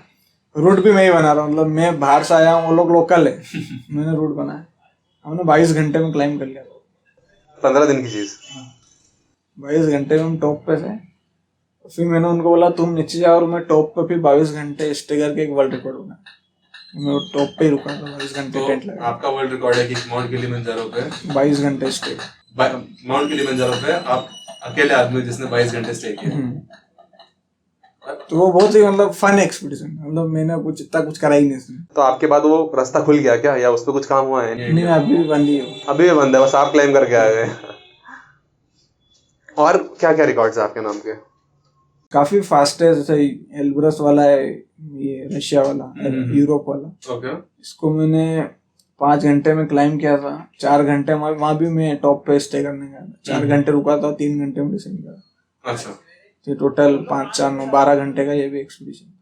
रूट भी मैं ही बना रहा हूँ, मतलब मैं बाहर से आया हूँ, वो लोग लोकल है, मैंने रूट बनाया। हमने 22 घंटे में क्लाइंब कर लिया। 15 दिन की चीज? 22 घंटे में हम टॉप पे थे। फिर मैंने उनको बोला तुम नीचे जाओ, और मैं टॉप पे फिर 22 घंटे स्टे करके एक वर्ल्ड रिकॉर्ड बना। मैं टॉप पे ही रुका था 22 घंटे। तो टेंट लगा। आपका वर्ल्ड रिकॉर्ड है कि माउंट किलिमंजारो पे 22 घंटे स्टे। माउंट किलिमंजारो पे आप अकेले आदमी जिसने 22 घंटे स्टे किया। तो वो बहुत ही मतलब फन एक्सपीडिशन, मतलब मैंने कुछ इतना कुछ करा ही नहीं इसमें। तो आपके बाद वो रास्ता खुल गया क्या, या उस पर कुछ काम हुआ है? नहीं, अभी भी बंद ही हो। अभी भी बंद है, बस आप क्लाइम करके आ गए। और क्या क्या रिकॉर्ड्स है आपके नाम के? काफी फास्ट है, जैसे एल्ब्रस वाला है, ये रशिया वाला, यूरोप वाला। ओके। इसको मैंने 5 घंटे में क्लाइम किया था। 4 घंटे वहां भी मैं टॉप पे स्टे करने गया था। 4 घंटे रुका था, 3 घंटे में डिसेंड करा। अच्छा। तो टोटल 5, 4, 9, 12 घंटे का ये भी एक्सपीडिशन।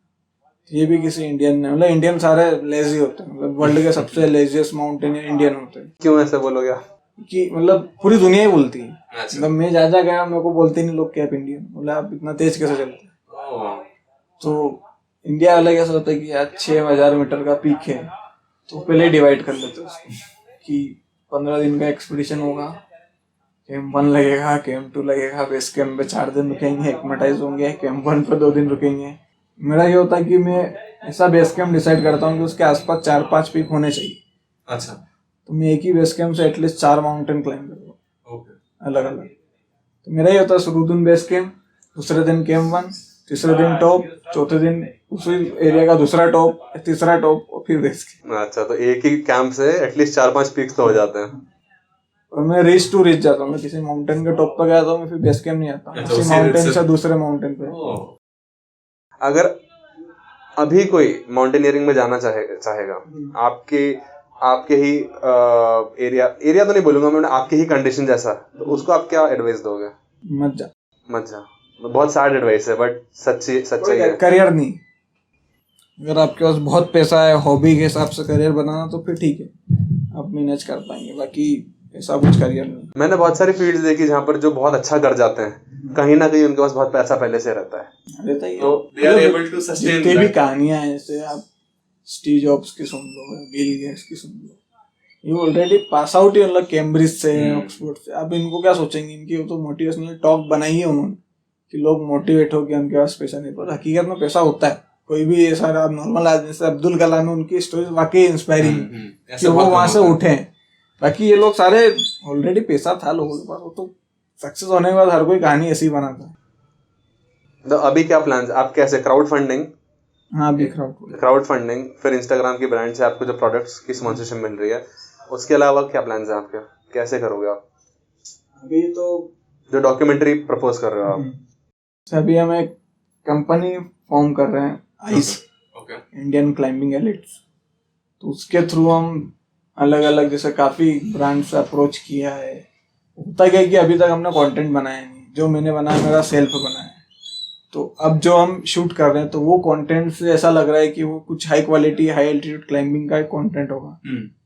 ये भी किसी इंडियन ने, मतलब इंडियन सारे लेजी होते हैं, मतलब वर्ल्ड के सबसे लेजीएस्ट माउंटेन इंडियन होते हैं। क्यों ऐसे बोलोगे? कि मतलब पूरी दुनिया ही बोलती है। मतलब मैं ज्यादा गया, मेरे को बोलते नहीं लोग कि आप इंडियन, बोला आप इतना तेज कैसे चलते हैं। तो इंडिया वाला कैसा होता है कि यार 6,000 मीटर का पीक है तो पहले डिवाइड कर लेते हैं उसको कि 15 दिन का एक्सपीडिशन होगा, कैंप 1 लगेगा, कैंप 2 लगेगा, बेस कैंप पे 4 दिन रुकेंगे, एक्मेटाइज होंगे, कैंप 1 पे 2 दिन रुकेंगे। मेरा ये होता है कि मैं ऐसा बेस कैंप डिसाइड करता हूँ कि उसके आसपास 4-5 पीक होने चाहिए। अच्छा, तो मैं एक ही बेस कैंप से एटलीस्ट 4 माउंटेन क्लाइंब करूँगा। ओके, अलग अलग। तो मेरा ये होता है शुरू दिन बेस कैंप, दूसरे दिन कैंप 1, तीसरे दिन टॉप, चौथे दिन उसी एरिया का दूसरा टॉप, तीसरा टॉप और फिर बेस कैंप। अच्छा, तो एक ही कैंप से एटलीस्ट 4-5 पीक्स तो हो जाते हैं। और मैं रीच टू रीच जाता हूँ, मैं किसी माउंटेन के टॉप पर गया तो मैं फिर बेस कैंप नहीं आता, अच्छा, उसी माउंटेन से दूसरे माउंटेन पे। अगर अभी कोई माउंटेनियरिंग में जाना चाहेगा आपके ही एरिया तो नहीं बोलूंगा मैं, आपके ही कंडीशन जैसा, तो उसको आप क्या एडवाइस दोगे? मत जा। बहुत सैड एडवाइस है बट सच्चाई है। करियर नहीं, अगर आपके पास बहुत पैसा है, हॉबी के हिसाब से करियर बनाना तो फिर ठीक है, आप मैनेज कर पाएंगे, बाकी ऐसा कुछ करियर नहीं। मैंने बहुत सारी फील्ड्स देखी जहाँ पर जो बहुत अच्छा कर जाते हैं, कहीं ना कहीं उनके पास बहुत पैसा पहले से रहता है, तो they are able to sustain जितनी भी that. कहानियां हैं, जैसे आप स्टीव जॉब्स की सुन लो, बिल गेट्स की सुन लो, ये ऑलरेडी पास आउट ही, मतलब कैम्ब्रिज से, ऑक्सफोर्ड से। अब इनको क्या सोचेंगे, इनकी तो मोटिवेशनल टॉक बनाई है उन्होंने कि लोग मोटिवेट हो गए, उनके पास पैसा नहीं, पर हकीकत में पैसा होता है। कोई भी ऐसा आप नॉर्मल आदमी से, अब्दुल कलाम है, उनकी स्टोरी वाकई इंस्पायरिंग कि वो वहां से उठे। बाकी ये लोग सारे ऑलरेडी पैसा था लोगों के पास, वो तो सक्सेस होने के बाद हर कोई कहानी ऐसी बनाता है। तो अभी क्या प्लान, आप कैसे क्राउड फंडिंग? हाँ, अभी क्राउड फंडिंग, फिर इंस्टाग्राम की ब्रांड से आपको जो प्रोडक्ट्स की स्पॉन्सरशिप मिल रही है, उसके अलावा क्या प्लान्स हैं आपके, कैसे करोगे आप? अभी तो जो डॉक्यूमेंट्री प्रपोज कर रहे हो आप? अभी हम एक कंपनी फॉर्म कर रहे हैं, आइस, इंडियन क्लाइंबिंग एलिट्स। तो उसके थ्रू हम अलग अलग, जैसे काफी ब्रांड से अप्रोच किया है। होता क्या है कि अभी तक हमने कंटेंट बनाया नहीं, जो मैंने बनाया मेरा सेल्फ बनाया है। तो अब जो हम शूट कर रहे हैं तो वो कंटेंट से ऐसा लग रहा है कि वो कुछ high quality high altitude climbing का एक कंटेंट होगा,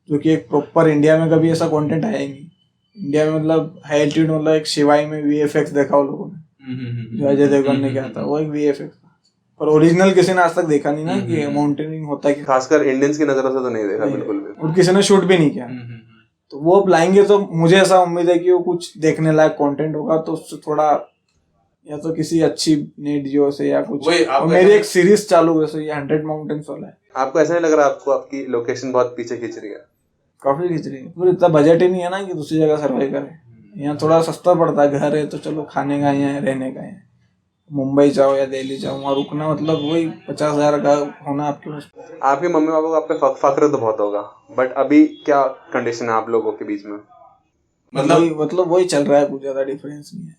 जो कि एक प्रॉपर इंडिया में कभी ऐसा कंटेंट आया ही नहीं। इंडिया में मतलब हाई एल्टीट्यूड, मतलब एक शिवाई में वीएफएक्स देखा हो लोगों ने, जो अजय देवगन ने किया था, वो एक वीएफएक्स था, पर ओरिजिनल किसी ने आज तक देखा नहीं ना कि माउंटेनिंग होता है। खासकर इंडियंस की नजरों से तो नहीं देखा बिल्कुल भी, और किसी ने शूट भी नहीं किया। तो वो अब लाएंगे तो मुझे ऐसा उम्मीद है कि वो कुछ देखने लायक कंटेंट होगा, तो उससे थोड़ा या तो किसी अच्छी नेट जियो से या कुछ। और मेरी एक सीरीज चालू है, ये 100 माउंटेन्स वाला है। आपको ऐसा नहीं लग रहा आपको आपकी लोकेशन बहुत पीछे खींच रही है? काफी खींच रही है, पर इतना बजट ही नहीं है ना कि दूसरी जगह सर्वाइव करे। यहाँ थोड़ा सस्ता पड़ता है, घर है तो चलो खाने का है, रहने का है। मुंबई जाओ या दिल्ली जाओ, वहाँ रुकना मतलब वही 50,000 का होना आपके पास। आपके मम्मी पापा को आप पे फख्र तो बहुत होगा, बट अभी क्या कंडीशन है आप लोगों के बीच में? मतलब वही चल रहा है, कुछ ज्यादा डिफरेंस नहीं है,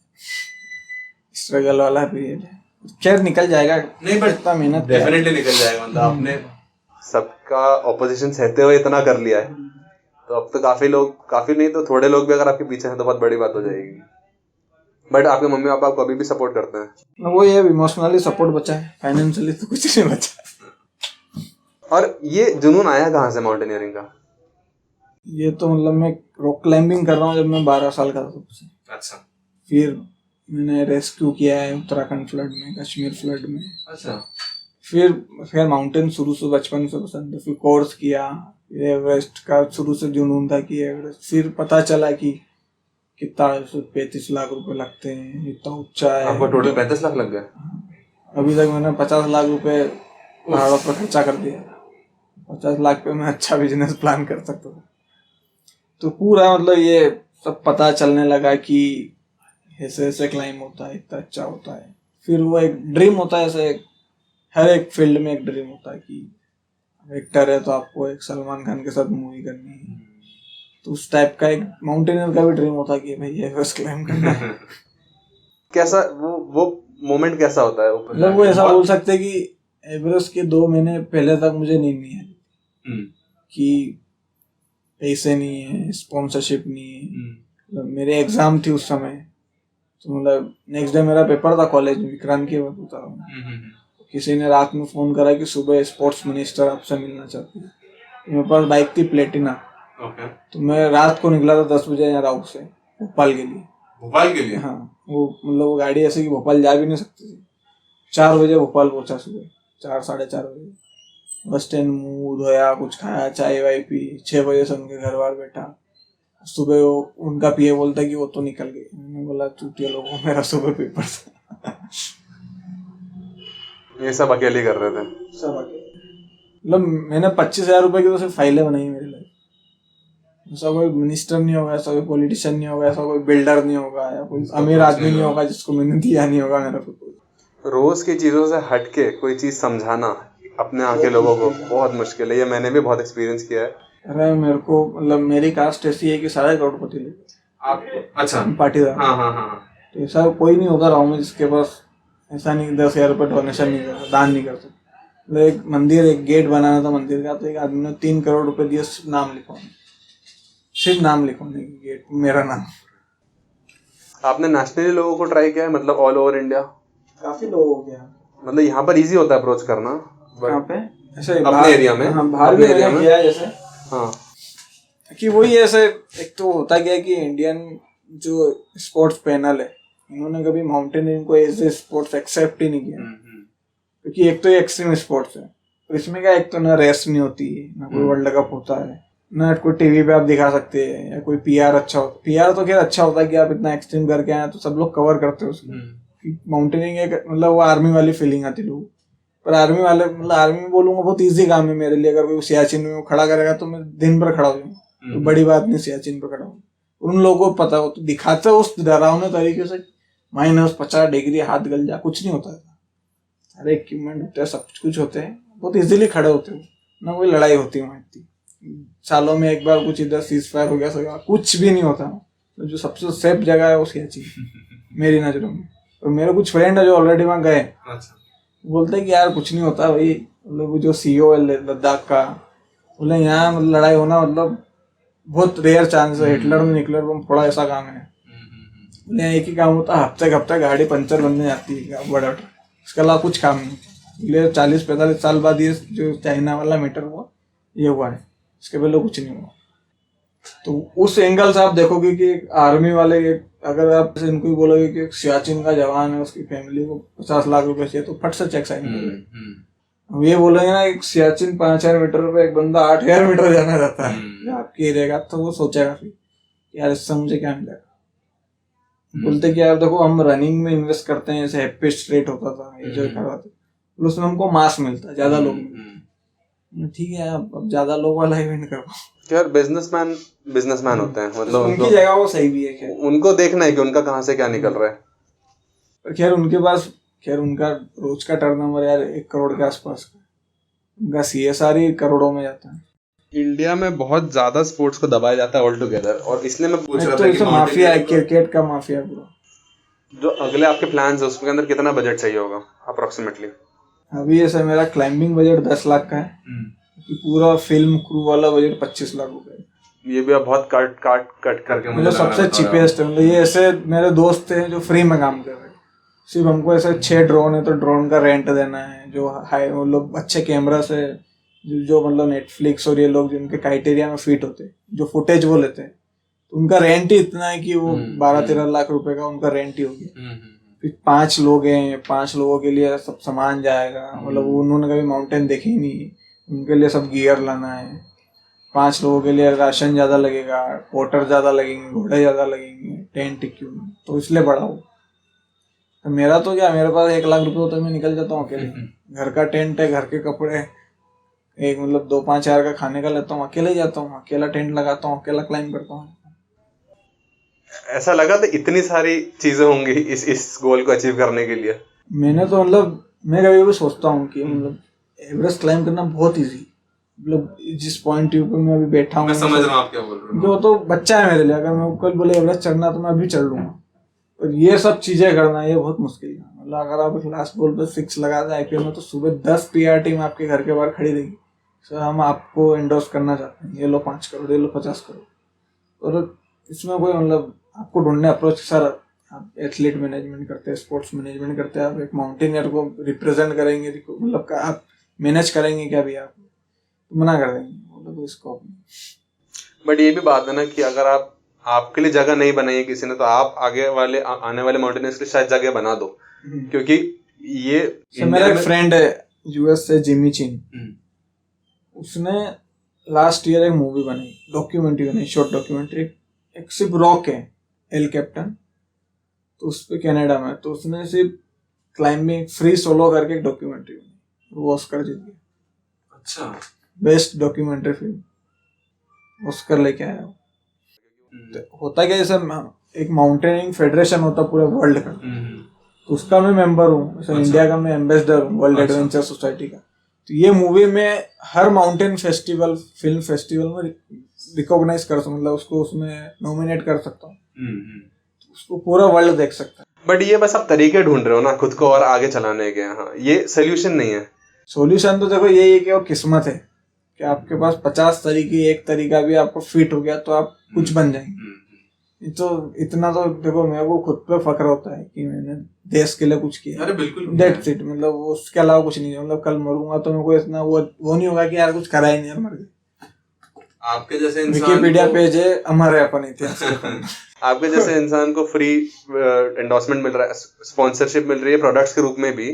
स्ट्रगल वाला पीरियड है। खैर निकल जाएगा, नहीं बट इतना मेहनत डेफिनेटली निकल जाएगा। मतलब आपने सबका ऑपोजिशन सहते हुए इतना कर लिया है, तो अब तो काफी नहीं तो थोड़े लोग भी अगर आपके पीछे हैं तो बहुत बड़ी बात हो जाएगी। बट आपके मम्मी पापा आपको अभी भी सपोर्ट करते हैं? वो ये इमोशनली सपोर्ट बचा है, फाइनेंशियली तो कुछ नहीं बचा। और ये जुनून आया कहाँ से माउंटेनियरिंग का? ये तो मतलब मैं रॉक क्लाइंबिंग कर रहा हूँ जब मैं 12 साल का था। अच्छा, फिर मैंने रेस्क्यू किया है उत्तराखंड फ्लड में, कश्मीर फ्लड में। अच्छा, फिर माउंटेन शुरू से बचपन से पसंद है, फिर कोर्स किया, एवरेस्ट का शुरू से जुनून था कि एवरेस्ट। फिर पता चला कि कितना 35 लाख रुपए लगते हैं, इतना ऊंचा है। आपको टोटल 35 लाख लग गए? अभी तक मैंने 50 लाख रुपए पहाड़ों पर खर्चा कर दिया। 50 लाख पे मैं अच्छा बिजनेस प्लान कर सकता था। तो पूरा मतलब ये सब पता चलने लगा कि ऐसे ऐसे क्लाइम होता है, इतना अच्छा होता है। फिर वो एक ड्रीम होता है, ऐसे हर एक फील्ड में एक ड्रीम होता है कि एक्टर है तो आपको एक सलमान खान के साथ मूवी करनी है, तो उस टाइप का एक माउंटेनियर का भी ड्रीम होता है कि भाई एवरेस्ट क्लाइम करना है। कैसा वो मोमेंट कैसा होता है? मतलब वो ऐसा बोल सकते हैं कि एवरेस्ट के 2 महीने पहले तक मुझे नींद नहीं आई कि पैसे नहीं है, स्पॉन्सरशिप नहीं है। मतलब मेरे एग्जाम थी उस समय, तो मतलब नेक्स्ट डे मेरा पेपर था कॉलेज में, विक्रांत की बात बता रहा हूँ। किसी ने रात में फोन करा कि सुबह स्पोर्ट्स मिनिस्टर आपसे मिलना चाहती है। मेरे पास बाइक थी प्लेटिना, तो मैं रात को निकला था 10 बजे यहाँ राउट से भोपाल के लिए। भोपाल के लिए? हाँ, वो मतलब वो गाड़ी ऐसे कि भोपाल जा भी नहीं सकती थी। 4 बजे भोपाल पहुंचा, सुबह 4 साढ़े 4 बजे। बस स्टैंड मुँह धोया, कुछ खाया, चाय वाय पी, 6 बजे से उनके घर बार बैठा। सुबह वो उनका पीए बोलता कि वो तो निकल गए। मैंने बोला चूतिया लोगों, मेरा सुबह पेपर था। ये सब अकेले कर रहे थे? सब अकेले। मतलब मैंने 25,000 रुपए की तो सिर्फ फाइलें बनाई मेरे लिए। ऐसा कोई मिनिस्टर नहीं होगा, ऐसा कोई पॉलिटिशियन नहीं होगा, ऐसा कोई बिल्डर नहीं होगा, या कोई अमीर आदमी नहीं होगा जिसको मैंने दिया नहीं होगा मेरा प्रपोजल। रोज की चीजों से हटके कोई चीज समझाना अपने यहाँ के लोगों को बहुत मुश्किल है। ये मैंने भी बहुत एक्सपीरियंस किया है। अरे मेरे को मतलब मेरी कास्ट ऐसी है कि सारे करोड़पति लोग आप? अच्छा, पाटीदार। हाँ हाँ हाँ। तो ऐसा कोई नहीं होगा गाँव में जिसके पास ऐसा नहीं 10,000 रुपये डोनेशन नहीं कर सकता, दान नहीं कर सकता। मतलब एक मंदिर, एक गेट बनाना था मंदिर का, तो एक आदमी ने 3 करोड़ रुपए दिए सिर्फ नाम लिखवाने, सिर्फ नाम लिखवाने की, गेट मेरा नाम। आपने नेशनली लोगों को ट्राई किया है, मतलब ऑल ओवर इंडिया? काफी लोग हो गया। मतलब यहाँ पर इजी होता है अप्रोच करना? कहाँ पे? ऐसे अपने एरिया में? हाँ, बाहर भी एरिया में किया है जैसे। हाँ, कि वही ऐसे एक तो होता क्या है कि इंडियन जो स्पोर्ट्स पैनल है, इन्होंने कभी माउंटेनियरिंग को एज ए स्पोर्ट्स एक्सेप्ट ही नहीं किया। क्योंकि एक तो ये एक्सट्रीम स्पोर्ट्स है, तो इसमें क्या, एक तो ना रेस्ट नहीं होती है, ना कोई वर्ल्ड कप होता है, ना कोई टीवी पे आप दिखा सकते हैं, या कोई पीआर अच्छा होता। पीआर तो खैर अच्छा होता है कि आप इतना एक्सट्रीम करके आए तो सब लोग कवर करते हैं उसको। माउंटेनिंग एक मतलब वो आर्मी वाली फीलिंग आती लोगों। पर आर्मी वाले मतलब आर्मी में बोलूंगा बहुत ईजी काम है मेरे लिए। अगर कोई सियाचिन में खड़ा करेगा तो मैं दिन भर खड़ा हो जाऊंगा, तो बड़ी बात नहीं सियाचिन पर खड़ा हूँ। उन लोगों को पता हो तो दिखाते उस डरावने तरीके से, -50 डिग्री, हाथ गल जा, कुछ नहीं होता है। सारे इक्विपमेंट होते हैं, सब कुछ होते हैं, बहुत इजीली खड़े होते हो, ना कोई लड़ाई होती है वहाँ इतनी। सालों में एक बार कुछ इधर सीज फायर हो गया, सगा कुछ भी नहीं होता। तो जो सबसे सेफ जगह है वो सियाचिन मेरी नज़रों में। और मेरे कुछ फ्रेंड है जो ऑलरेडी वहाँ गए, बोलते हैं कि यार कुछ नहीं होता भाई। मतलब जो CEO है लद्दाख का, बोले यहाँ मतलब लड़ाई होना मतलब बहुत रेयर चांस है। हिटलर में न्यूक्लियर बम थोड़ा ऐसा काम है। बोले एक ही काम होता है, हफ्ते गाड़ी पंचर बनने जाती है बड़ा, इसके अलावा कुछ काम नहीं। ले 40-45 साल बाद ये जो चाइना वाला मैटर हुआ, ये हुआ है, इसके पहले कुछ नहीं हुआ। तो उस एंगल से आप देखोगे कि आर्मी वाले, अगर आप इनको बोलोगे कि सियाचिन का जवान है, उसकी फैमिली को 50 लाख रुपए चाहिए, तो फट से चेक साइन करेंगे। ये बोलेंगे ना एक सियाचिन 5,000 मीटर पे एक बंदा 8,000 मीटर जाना रहता है आपके एरिया का, तो वो सोचेगा फिर यार इससे मुझे क्या मिलेगा। बोलते कि यार देखो हम रनिंग में इन्वेस्ट करते हैं, जैसे हैप्पी स्ट्रेट होता था, ये जो कर रहा था, उसमें हमको मास मिलता है, ज्यादा लोग मिलते। ठीक है अब ज्यादा लोग वाला इवेंट करो। यार बिजनेसमैन होते हैं, मतलब उनकी जगह वो सही भी है। खैर उनको देखना है कि उनका कहाँ से क्या निकल रहा है। पर खैर उनके पास, खैर उनका रोज का टर्नओवर यार 1 करोड़ के आसपास का, उनका CSR ही करोड़ों में जाता है। इंडिया में बहुत ज्यादा स्पोर्ट्स को दबाया जाता है ऑल टुगेदर, और इसलिए मैं पूछ रहा था कि माफिया है, क्रिकेट का माफिया पूरा। जो अगले आपके प्लान्स है उसके अंदर कितना बजट चाहिए होगा अप्रोक्सीमेटली? अभी ऐसा मेरा क्लाइंबिंग बजट 10 लाख का है, कि पूरा फिल्म क्रू वाला बजट 25 लाख रुपए। ये भी आप बहुत कट करके मुझे सबसे चीपेस्ट है। मतलब ये ऐसे मेरे दोस्त थे जो फ्री में काम कर रहे हैं, सिर्फ हमको ऐसे 6 ड्रोन है तो ड्रोन का रेंट देना है, जो हाई मतलब अच्छे कैमरा से जो मतलब नेटफ्लिक्स और ये लोग जिनके क्राइटेरिया में फिट होते हैं, जो फुटेज वो लेते हैं, तो उनका रेंट ही इतना है कि वो 12-13 लाख रुपए का उनका रेंट ही हो गया। फिर 5 लोग हैं, 5 लोगों के लिए सब सामान जाएगा। मतलब उन्होंने कभी माउंटेन देखी नहीं, उनके लिए सब गियर लाना है। 5 लोगों के लिए राशन ज्यादा लगेगा, पोर्टर ज्यादा लगेंगे, घोड़े ज्यादा लगेंगे, टेंट इक्विपमेंट, तो इसलिए बड़ा हो। तो मेरा तो क्या, मेरे पास 1 लाख रुपए होता है, मैं निकल जाता हूँ अकेले। घर का टेंट है, घर के कपड़े, एक मतलब 2-5 हज़ार का खाने का लेता हूँ, अकेले जाता हूँ, अकेला टेंट लगाता हूँ, अकेला क्लाइंब करता हूँ। ऐसा लगा था इतनी सारी चीजें होंगी इस गोल को अचीव करने के लिए? मैंने तो मतलब मैं कभी भी सोचता हूँ कि मतलब एवरेस्ट क्लाइंब करना बहुत इजी। मतलब जिस पॉइंट व्यू पे मैं अभी बैठा हूँ, मैं समझ रहा हूँ आप क्या बोल रहे हो। जो तो बच्चा है मेरे लिए। अगर मैं कल बोले एवरेस्ट चढ़ना तो मैं अभी चढ़ लूंगा, और ये सब चीजें करना ये बहुत मुश्किल है। मतलब अगर आप लास्ट बॉल पे 6 लगा दें IPL में, तो सुबह 10 PR टीम आपके घर के बाहर खड़ी रहेगी, सर हम आपको एंडोर्स करना चाहते हैं, ये लो 5 करोड़, ये लो 50 करोड़। और इसमें कोई मतलब आपको ढूंढने अप्रोच, सर आप एथलीट मैनेजमेंट करते हैं, स्पोर्ट्स मैनेजमेंट करते हैं, आप एक माउंटेनियर को रिप्रेजेंट करेंगे, मतलब आप मैनेज करेंगे क्या भी, आप तो मना कर देंगे, मतलब इसको। बट ये भी बात है ना कि अगर आपके लिए जगह नहीं बनाई है किसी ने, तो आप आने वाले माउंटेनियर्स के लिए शायद जगह बना दो। क्योंकि ये मेरा एक फ्रेंड है यूएस से, जिमी चिन, उसने लास्ट ईयर एक मूवी बनाई, डॉक्यूमेंट्री बनाई, शॉर्ट डॉक्यूमेंट्री, एक सिर्फ रॉक है, एल कैप्टन, तो उस पे कनाडा में, तो उसने सिर्फ क्लाइंबिंग फ्री सोलो करके एक डॉक्यूमेंट्री बनाई, वो ऑस्कर जीत गया। अच्छा, बेस्ट डॉक्यूमेंट्री फिल्म ऑस्कर लेके आया। तो होता क्या, जैसे एक माउंटेनिंग फेडरेशन होता पूरे वर्ल्ड का, तो उसका मैं मेंबर हूँ, जैसे इंडिया का मैं एम्बेसडर हूँ वर्ल्ड एडवेंचर सोसाइटी का। तो ये मूवी में हर माउंटेन फेस्टिवल, फिल्म फेस्टिवल में रिकॉग्नाइज कर सकता हूँ, मतलब उसको उसमें नॉमिनेट कर सकता हूँ, उसको पूरा वर्ल्ड देख सकता है। बट ये बस आप तरीके ढूंढ रहे हो ना खुद को और आगे चलाने के, हाँ, ये सोल्यूशन नहीं है। सॉल्यूशन तो देखो यही है कि वो किस्मत है कि आपके पास 50 तरीके, एक तरीका भी आपको फिट हो गया तो आप कुछ बन जाएंगे। तो इतना तो देखो मेरे को खुद पे फक्र होता है कि मैंने देश के लिए कुछ किया। अरे बिल्कुल, दैट्स इट, मतलब उसके अलावा कुछ नहीं है। मतलब कल मरूंगा तो मेरे को इतना वो नहीं होगा कि यार कुछ करा ही नहीं, यार मर गए। आपके जैसे इंसान विकिपीडिया पेज है, अमर है अपन इतिहास। आपके जैसे इंसान को फ्री एंडोर्समेंट मिल रहा है, स्पॉन्सरशिप मिल रही है प्रोडक्ट्स के रूप में भी,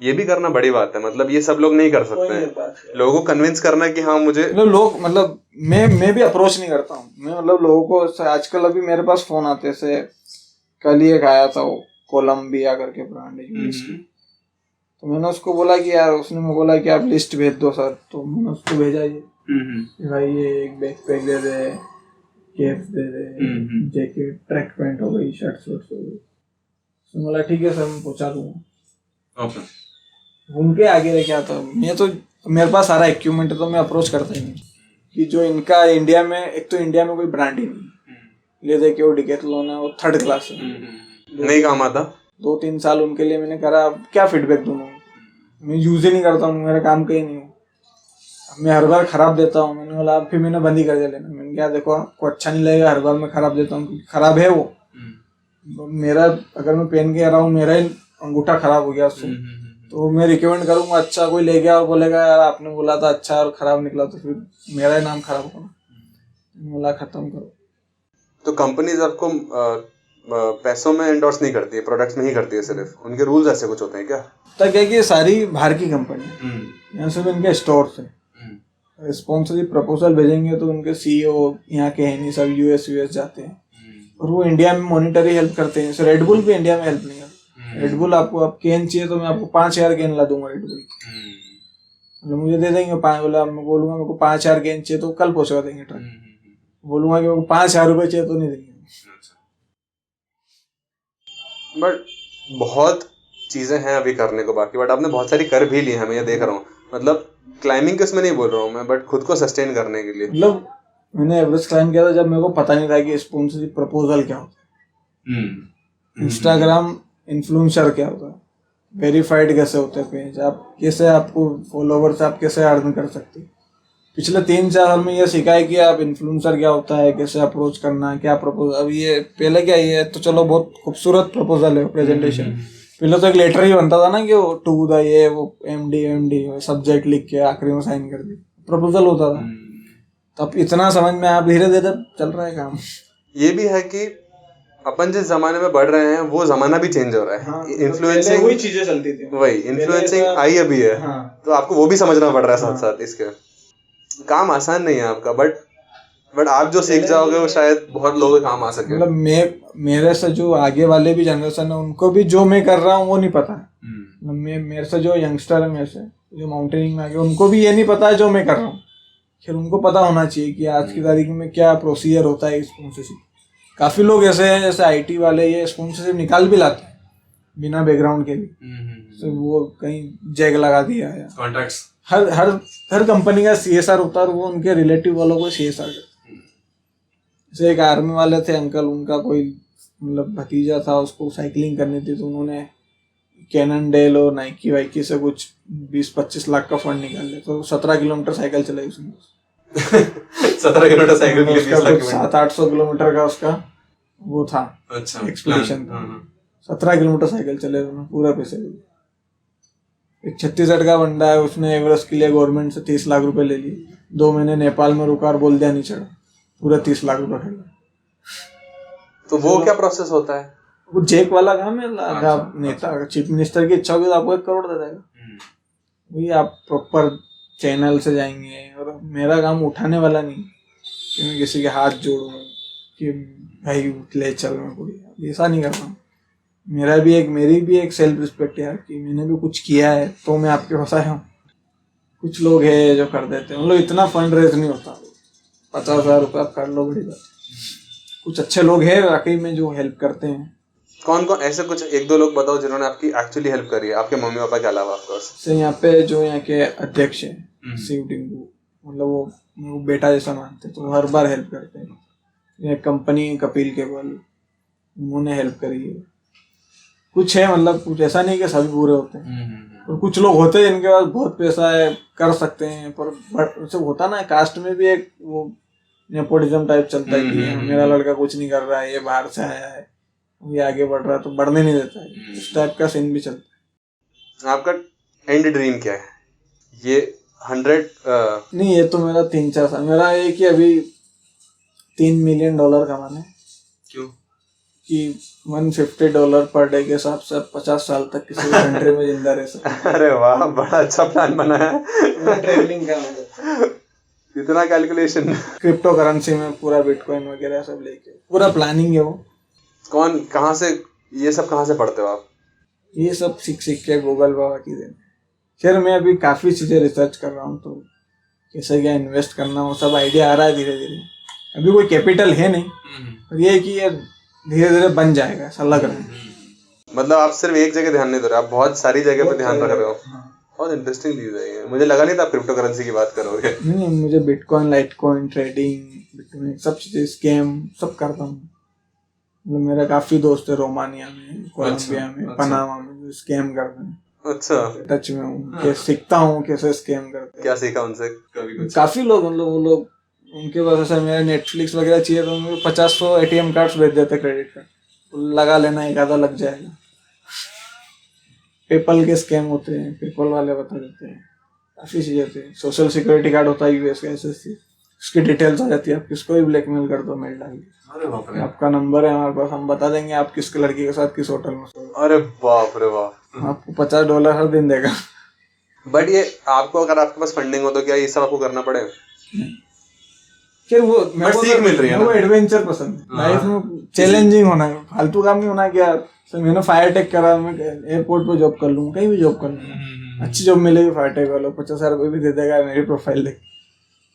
ये भी करना बड़ी बात है। मतलब ये सब लोग नहीं कर सकते हैं। लोगों को कन्विंस करना है कि हाँ मुझे, लोग, मतलब मैं भी अप्रोच नहीं करता हूँ मैं, मतलब लोगों को आजकल अभी मेरे पास फोन आते से, कल ही एक आया था, वो कोलंबिया करके ब्रांड है यूएस की, तो मैंने उसको बोला कि यार, उसने मुझे बोला कि आप लिस्ट भेज दो सर, तो मैंने उसको भेजा ये भाई, ये एक बैकपैक दे दे, कैप्स दे दे, जैकेट, ट्रैक पैंट हो गई, शर्ट्स हो गई। उसने बोला ठीक है सर, मैं पहुंचा दूंगा। घूम के आगे लेके आता हूँ मैं, तो मेरे पास सारा इक्विपमेंट है, तो मैं अप्रोच करता ही नहीं कि जो इनका इंडिया में, एक तो इंडिया में कोई ब्रांड ही नहीं, ले दे के वो डिकैथलॉन है, वो थर्ड क्लास है, नहीं काम आता। 2-3 साल उनके लिए मैंने करा, अब क्या फीडबैक दूंगा, मैं यूज ही नहीं करता हूँ, मेरा काम कहीं नहीं है, मैं हर बार खराब देता हूँ। मैंने बोला, फिर मैंने बंद ही कर दिया लेना। मैंने कहा देखो आपको अच्छा नहीं लगेगा, हर बार मैं खराब देता हूँ, खराब है वो मेरा, अगर मैं पहन के आ रहा हूँ, मेरा ही अंगूठा खराब हो गया उससे, तो मैं रिकमेंड करूंगा अच्छा, कोई ले गया और बोलेगा यार आपने बोला था अच्छा और खराब निकला, तो फिर मेरा ही नाम खराब होगा। बोला खत्म करो। तो कंपनीज आपको पैसों में एंडोर्स नहीं करती है, प्रोडक्ट्स में ही करती है सिर्फ, उनके रूल्स ऐसे कुछ होते हैं क्या? तक है कि सारी बाहर की कंपनी, यहाँ से इनके स्टोर से स्पॉन्सरशिप प्रपोजल भेजेंगे, तो उनके सीईओ यहाँ के हैं नहीं, सब यूएस जाते हैं, और वो इंडिया में मॉनिटरी हेल्प करते हैं। जैसे रेड बुल भी इंडिया में हेल्प नहीं करता। रेड बुल आपको, आप कैन चाहिए तो मैं आपको 5000 कैन ला दूंगा रेड बुल, मतलब मुझे दे देंगे 5, बोला मैं बोलूंगा मेरे को 5000 कैन चाहिए तो कल पहुंचवा देंगे ट्रक, बोलूंगा कि मेरे को 5000 रुपए चाहिए तो नहीं देंगे। बट बहुत चीजें हैं अभी करने को बाकी, बट आपने बहुत सारी कर भी ली है, मैं ये देख रहा हूँ। मतलब क्लाइंबिंग के उसमें नहीं बोल रहा हूँ मैं, बट खुद को सस्टेन करने के लिए। मतलब मैंने एवरेस्ट क्लाइंब किया था जब मेरे को पता नहीं था कि स्पॉन्सरशिप प्रपोजल क्या होता है, इंस्टाग्राम इन्फ्लुएंसर क्या होता है, वेरीफाइड कैसे होते हैं पेज, आप कैसे, आपको फॉलोवर्स आप कैसे अर्न कर सकते हैं। पिछले 3-4 साल में ये सीखा है कि आप इन्फ्लुएंसर क्या होता है, कैसे अप्रोच करना है, क्या प्रपोजल। अब ये पहले क्या, ये तो चलो बहुत खूबसूरत प्रपोजल है, प्रेजेंटेशन, पहले तो एक लेटर ही बनता था ना कि वो टू द ये वो एमडी सब्जेक्ट लिख के आखिरी में साइन कर दी, प्रपोजल होता था। तब इतना समझ में आप धीरे धीरे चल रहा है काम। ये भी है कि अपन जिस जमाने में बढ़ रहे हैं वो जमाना भी चेंज हो रहा है। हाँ, इन्फ्लुएंसिंग वही चीजें चलती थी, वही इन्फ्लुएंसिंग आई अभी है। हाँ। तो आपको वो भी समझना पड़ रहा है साथ साथ। इसके काम आसान नहीं है आपका, बट आप जो सीख जाओगे वो शायद बहुत लोगों के काम आ सके। मतलब मेरे से जो आगे वाले भी जनरेशन है उनको भी जो मैं कर रहा हूँ वो नहीं पता है। मतलब मेरे से जो यंगस्टर है, मेरे से जो माउंटेनिंग में आगे, उनको भी ये नहीं पता है जो मैं कर रहा हूँ। फिर उनको पता होना चाहिए कि आज की तारीख में क्या प्रोसीजर होता है स्पॉन्सरशिप। काफी लोग ऐसे हैं, जैसे आईटी वाले, ये स्पॉन्सरशिप निकाल भी लाते हैं बिना बैकग्राउंड के भी। तो वो कहीं जैग लगा दिया है, कॉन्टैक्ट्स, हर कंपनी का सीएसआर होता है और वो उनके रिलेटिव वालों को सीएसआर करते हैं। जैसे एक आर्मी वाले थे अंकल, उनका कोई मतलब भतीजा था, उसको साइकिलिंग करनी थी, तो उन्होंने कैनन डेल और नाइकी वाइकी से कुछ 20-25 लाख का फंड निकाल लिया, तो 17 किलोमीटर साइकिल चलाई उसने। 17 किलोमीटर साइकिल के लिए 20 लाख 700-800 किलोमीटर का उसका वो था, अच्छा एक्सपीडिशन था। 17 किलोमीटर साइकिल चले उन्होंने, पूरा पैसे लिए। एक छत्तीसगढ़ का बंदा है, उसने एवरेस्ट के लिए गवर्नमेंट से 30 लाख रुपए ले लिए। 2 महीने नेपाल में रुका और बोल दिया नहीं चढ़ा, पूरा 30 लाख रुपए खरीदा। तो वो क्या प्रोसेस होता है? वो जेक वाला काम है, अगर आप नेता चीफ मिनिस्टर की इच्छा होगी तो आपको 1 करोड़ दे देगा। वही आप प्रॉपर चैनल से जाएंगे। और मेरा काम उठाने वाला नहीं कि मैं किसी के हाथ जोड़ूं कि भाई ले चल, मैं कोई ऐसा नहीं करता हूँ। मेरी भी एक सेल्फ रिस्पेक्ट है यार, कि मैंने भी कुछ किया है तो मैं आपके फंसाया हूँ। कुछ लोग हैं जो कर देते हैं, मतलब इतना फंड रेज नहीं होता, 50,000 रुपये आप कर लो, बड़ी बात। कुछ अच्छे लोग हैं वाकई में जो हेल्प करते हैं। कौन कौन ऐसे कुछ 1-2 लोग बताओ जिन्होंने आपकी एक्चुअली हेल्प करी है, आपके मम्मी पापा के अलावा? ऑफ कोर्स से यहाँ पे जो यहाँ के अध्यक्ष हैं शिव टिंकू, मतलब वो बेटा जैसा मानते, तो हर बार हेल्प करते हैं। ये कंपनी कपिल केबल, उन्होंने हेल्प करी है। कुछ है, मतलब कुछ ऐसा नहीं कि सभी बुरे होते हैं, और कुछ लोग होते हैं जिनके पास बहुत पैसा है, कर सकते हैं, पर जब होता ना कास्ट में भी एक वो नेपोटिज्म टाइप चलता है कि मेरा लड़का कुछ नहीं कर रहा है, ये बाहर से आया है, ये आगे बढ़ रहा है तो बढ़ने नहीं देता है। इस टाइप का सीन भी चलता है। आपका एंड ड्रीम क्या है? ये 100 नहीं, ये तो मेरा 3-4 साल, मेरा ये कि अभी $3 मिलियन कमाना है। क्यों? कि $150 पर डे के हिसाब से 50 साल तक किसी भी कंट्री में जिंदा रह सकते। अरे वाह, बड़ा अच्छा प्लान बना है। ट्रेडिंग का इतना कैलकुलेशन, क्रिप्टो करेंसी में पूरा बिटकॉइन वगैरह सब लेके पूरा प्लानिंग है वो। कौन कहाँ से ये सब कहाँ से पढ़ते हो आप? ये सब सीख के गूगल बाबा की देन। खैर मैं अभी काफ़ी चीज़ें रिसर्च कर रहा हूँ, तो कैसे क्या इन्वेस्ट करना वो सब आइडिया आ रहा है धीरे धीरे। अभी कोई कैपिटल है नहीं, और ये है कि ये धीरे धीरे बन जाएगा, ऐसा लग रहा है। मतलब आप सिर्फ एक जगह ध्यान नहीं दे रहे, आप बहुत सारी जगह पे ध्यान रख रहे हो। बहुत इंटरेस्टिंग चीज है ये, मुझे लगा नहीं था आप क्रिप्टो करेंसी की बात करोगे। नहीं, मुझे बिटकॉइन, लाइटकॉइन, ट्रेडिंग, बिटकॉइन सब चीज़ें, स्कैम सब करता हूँ। मतलब मेरा काफ़ी दोस्त है रोमानिया में, कोलंबिया में, पनामा में, जो स्कैम करते हैं। अच्छा, टच में हूँ, सीखता हूँ कैसे स्कैम करते हैं। क्या सीखा उनसे? काफ़ी लोग, मतलब वो लोग, उनके वजह से मेरा नेटफ्लिक्स वगैरह चाहिए तो उनको 50-100 ATM कार्ड्स भेज देते, क्रेडिट कार्ड लगा लेना, एक आधा लग जाएगा। पेपल के स्कैम होते हैं, पेपल वाले बता देते हैं, काफ़ी चीज़ें होती है। सोशल सिक्योरिटी कार्ड होता है US का, SSC, उसकी डिटेल्स आ जाती है। आप किसको भी ब्लैकमेल कर दो, मेल डाल के, आपका नंबर है हमारे पास, हम बता देंगे आप किस लड़की के साथ किस होटल में सो। अरे बाप रे बाप, आपको $50 हर दिन देगा। बट ये आपको, अगर आपके पास फंडिंग हो तो क्या ये सब आपको करना पड़ेगा? फिर वो सीख मिल रही है ना, वो एडवेंचर पसंद है। लाइफ में चैलेंजिंग होना है, फालतू काम नहीं होना। क्या मैंने फायर टेक करा, मैं एयरपोर्ट पे जॉब कर लूँ, कहीं भी जॉब कर लूँगा, अच्छी जॉब मिलेगी, फायर टेक वालों 50,000 रुपये भी दे देगा मेरी प्रोफाइल देख,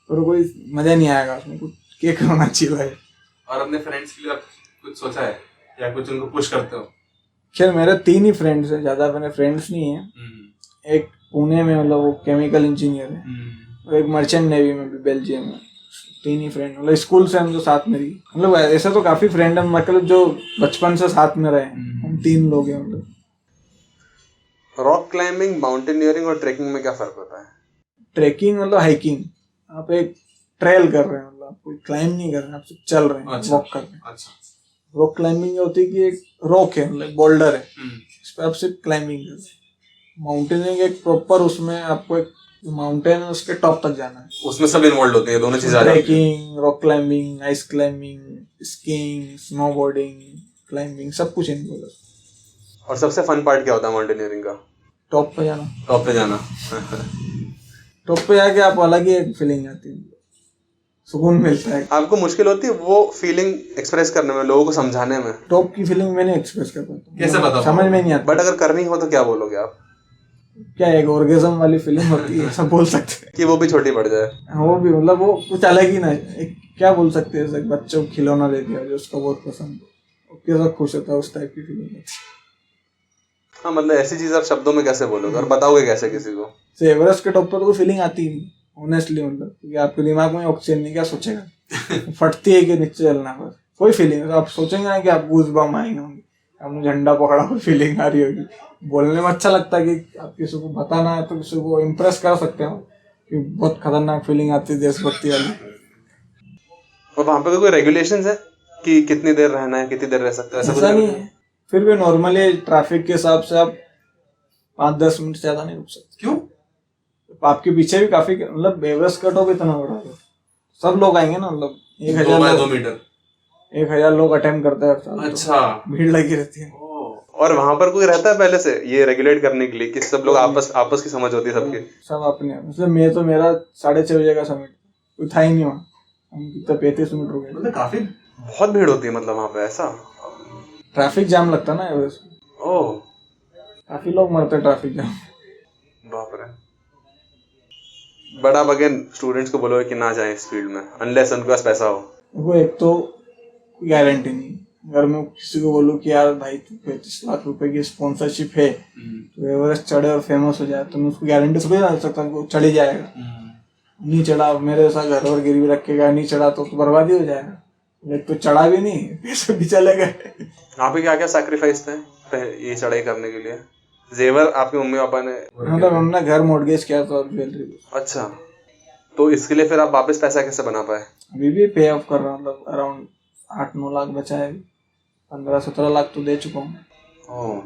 और कोई मजा नहीं आएगा उसमें। कुछ केक होना चाहिए भाई। और अपने फ्रेंड्स के लिए आप कुछ सोचा है या कुछ उनको पुश करते हो? खैर मेरे 3 ही फ्रेंड्स है, ज्यादा मेरे फ्रेंड्स नहीं है। एक पुणे में, मतलब वो केमिकल इंजीनियर है, और एक मर्चेंट नेवी में भी, बेल्जियम में। 3 ही फ्रेंड, मतलब स्कूल से हम जो साथ में रही, मतलब ऐसे तो काफी फ्रेंड है, मतलब जो बचपन से साथ में रहे, हम 3 लोग हैं। मतलब रॉक क्लाइंबिंग, माउंटेनियरिंग और ट्रेकिंग में क्या फर्क होता है? ट्रेकिंग मतलब हाइकिंग, आप एक ट्रेल कर रहे हैं, मतलब आप कोई क्लाइंब नहीं कर रहे हैं, आप सिर्फ चल रहे हैं, वॉक कर रहे हैं। रॉक क्लाइंबिंग होती है कि एक रॉक है, मतलब बोल्डर है, इस पर आप सिर्फ क्लाइंबिंग कर रहे हैं। माउंटेनियरिंग एक प्रॉपर, उसमें आपको एक माउंटेन है उसके टॉप तक जाना है, उसमें सब इन्वॉल्व होते हैं, दोनों चीजें। Trekking, rock climbing, ice climbing, skiing, snowboarding, climbing, सब कुछ इन्वॉल्व है। और सबसे फन पार्ट क्या होता है माउंटेनियरिंग का? टॉप पे जाना। टॉप पे जाना। टॉप पे जाके आप अलग ही एक फीलिंग आती है, सुकून मिलता है। आपको मुश्किल होती है वो फीलिंग एक्सप्रेस करने में, लोगों को समझाने में? टॉप की फीलिंग मैंने एक्सप्रेस कर पाता हूँ, कैसे बताओ? समझ में नहीं आता। बट अगर करनी हो तो क्या बोलोगे आप? क्या एक ऑर्गेज्म वाली फीलिंग होती है, सब बोल सकते हैं कि वो भी छोटी पड़ जाए। वो भी, मतलब वो कुछ अलग ही ना, एक क्या बोल सकते हैं, एक बच्चों को खिलौना दे दिया जो उसको बहुत पसंद है, कैसा खुश होता है, उस टाइप की फीलिंग होती है। हाँ, मतलब ऐसी चीज आप शब्दों में कैसे बोलोगे और बताओगे कैसे किसी को? एवरेस्ट के टॉप पर तो कोई फीलिंग आती ही नहीं, ऑनेस्टली, मतलब क्योंकि आपके दिमाग में ऑक्सीजन नहीं, क्या सोचेगा फटती है कि नीचे चलना, बस कोई फीलिंग। आप सोचेंगे ना कि आप गूज़बम्प आएंगे होंगे, आपने झंडा पकड़ा हुआ फीलिंग आ रही होगी। बोलने में अच्छा लगता है कि आप किसी को बताना है तो किसी को इम्प्रेस कर सकते हो कि बहुत खतरनाक फीलिंग आती है देशभक्ति वाली। और वहाँ पे कोई रेगुलेशंस है कि कितनी देर रहना है, कितनी देर रह सकते हैं? ऐसा नहीं है, फिर भी नॉर्मली ट्रैफिक के हिसाब से आप 5-10 मिनट ज्यादा नहीं रुक सकते। क्यों? आपके पीछे भी काफी, मतलब एवरेस्ट का टॉप इतना बड़ा है, सब लोग आएंगे ना, मतलब 1,000 2 मीटर 1000 लोग अटेम्प्ट करते हैं हर साल। अच्छा, भीड़ लगी रहती है। और वहां पर कोई रहता है पहले से ये रेगुलेट करने के लिए कि सब लोग आपस की समझ होती है सबकी? सब अपने, मतलब मेरा 6:30 बजे का समिट, कोई था ही नहीं वहाँ। हम कितना 35 मिनट रुके। मतलब काफी बहुत भीड़ होती है मतलब वहाँ पे? ऐसा ट्रैफिक जाम लगता है ना एवरेस्ट। ओह, काफी लोग मरते हैं ट्रैफिक जाम। बाप रे। बड़ा अगेन स्टूडेंट्स को बोलोगे कि ना जाए इस फील्ड में अनलेस उनके पास पैसा हो। वो एक तो गारंटी नहीं। अगर मैं किसी को बोलूँ कि यार भाई 35 लाख रुपए की स्पॉन्सरशिप है तो एवरेस्ट चढ़े और फेमस हो जाए, तो मैं उसको गारंटी थोड़ी ना दे सकता हूँ चढ़ ही जाएगा। नहीं चढ़ा, मेरे साथ घर और गिरवी रखेगा, नहीं चढ़ा तो बर्बादी हो जाएगा। एक तो चढ़ा भी नहीं, पैसे भी चले गए। आप क्या क्या सैक्रिफाइस थे ये चढ़ाई करने के लिए? जेवर आपके मम्मी पापा ने? मतलब हमने घर मॉर्गेज किया था और ज्वेलरी। अच्छा, तो इसके लिए फिर आप वापस पैसा कैसे बना पाए? अभी भी पे ऑफ कर रहा हूँ, मतलब अराउंड 8-9 लाख बचा है। 15-17 लाख तो दे चुका हूँ।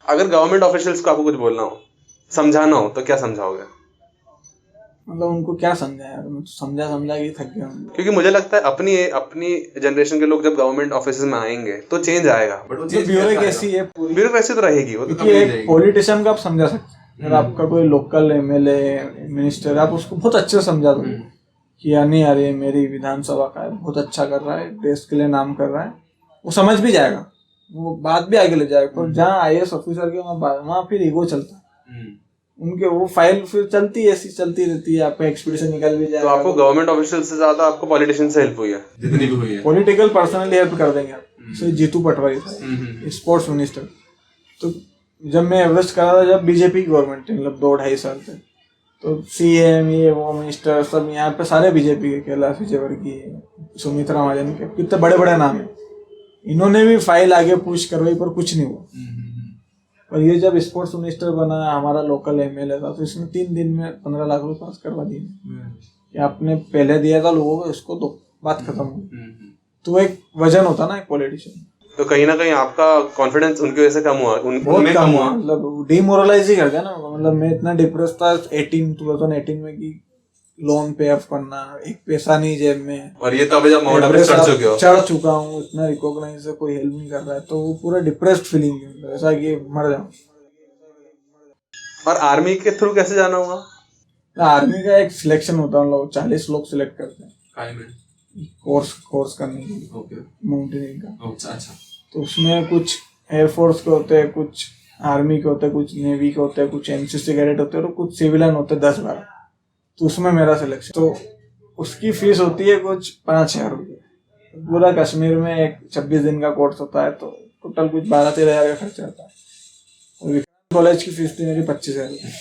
अगर गवर्नमेंट ऑफिशियल्स को आपको कुछ बोलना हो, समझाना हो, तो क्या समझाओगे? मतलब उनको क्या समझाया, मैं तो समझा के थक गया हूँ। क्योंकि मुझे लगता है अपनी जनरेशन के लोग जब गवर्नमेंट ऑफिस में आएंगे तो चेंज आएगा। ब्यूरोक्रेसी है पूरी, ब्यूरोक्रेसी तो रहेगी वो तो। क्योंकि एक पॉलिटिशियन का आप समझा सकते हैं। अगर आपका कोई लोकल एमएलए मिनिस्टर, आप उसको बहुत अच्छे से समझा दो कि यार नहीं यार ये मेरी विधानसभा का है, बहुत अच्छा कर रहा है, देश के लिए नाम कर रहा है, वो समझ भी जाएगा, वो बात भी आगे ले जाएगा। पर जहाँ IAS ऑफिसर के वहाँ फिर ईगो चलता है उनके, वो फाइल फिर चलती रहती है, आपका एक्सपीडिशन निकल भी जाएगा। तो आपको गवर्नमेंट ऑफिशियल से ज्यादा आपको पॉलिटिशियन से हेल्प हुई है? जितनी भी हुई है पॉलिटिकल पर्सनली हेल्प कर देंगे आप। जैसे जीतू पटवारी था स्पोर्ट्स मिनिस्टर, तो जब मैं एवरेस्ट करा था, जब बीजेपी की गवर्नमेंट थी, मतलब 2-2.5 साल थे, तो CM ये वो मिनिस्टर सब यहाँ पे सारे बीजेपी के, कैलाश विजयवर्गीय, सुमित्रा महाजन के, कितने बड़े बड़े नाम है। इन्होंने भी फाइल आगे पुश करवाई पर कुछ नहीं हुआ। और ये जब स्पोर्ट्स मिनिस्टर बना, हमारा लोकल MLA था, तो इसने 3 दिन में 15 लाख रुपए पास करवा दिए कि आपने पहले दिया था लोगों को, इसको तो बात खत्म हो। तो एक वजन होता ना एक पॉलिटिशियन। तो कहीं ना कहीं आपका कॉन्फिडेंस उनकी वजह से कम हुआ? बहुत कम हुआ, मतलब डिमोरलाइज ही कर दिया ना। मतलब मैं इतना डिप्रेस था 2018 में कि लोन पे ऑफ करना, एक पैसा नहीं जेब में, और ये तो अभी जब माउंट एवरेस्ट चढ़ चुका हूँ, इतना रिकॉग्नाइज से कोई हेल्प नहीं कर रहा है, तो वो पूरा डिप्रेस्ड फीलिंग है, ऐसा कि मर जाऊं। और आर्मी के थ्रू कैसे जाना हुआ? आर्मी का एक सिलेक्शन होता है, लोग 40 लोग सिलेक्ट करते हैं कोर्स करने के लिए, माउंटेनियरिंग का। अच्छा, तो उसमें कुछ एयरफोर्स के होते हैं, कुछ आर्मी के होते हैं, कुछ नेवी के होते हैं, कुछ NCC कैडेट होते हैं और कुछ सिविलियन होते हैं 10-12। तो उसमें मेरा सिलेक्शन, तो उसकी फीस होती है कुछ 5,000 रुपये। पूरा कश्मीर में एक 26 दिन का कोर्स होता है, तो टोटल कुछ 12-13 हज़ार का खर्चा आता है। विक्रम कॉलेज की फीस थी मेरी 25,000 रुपये।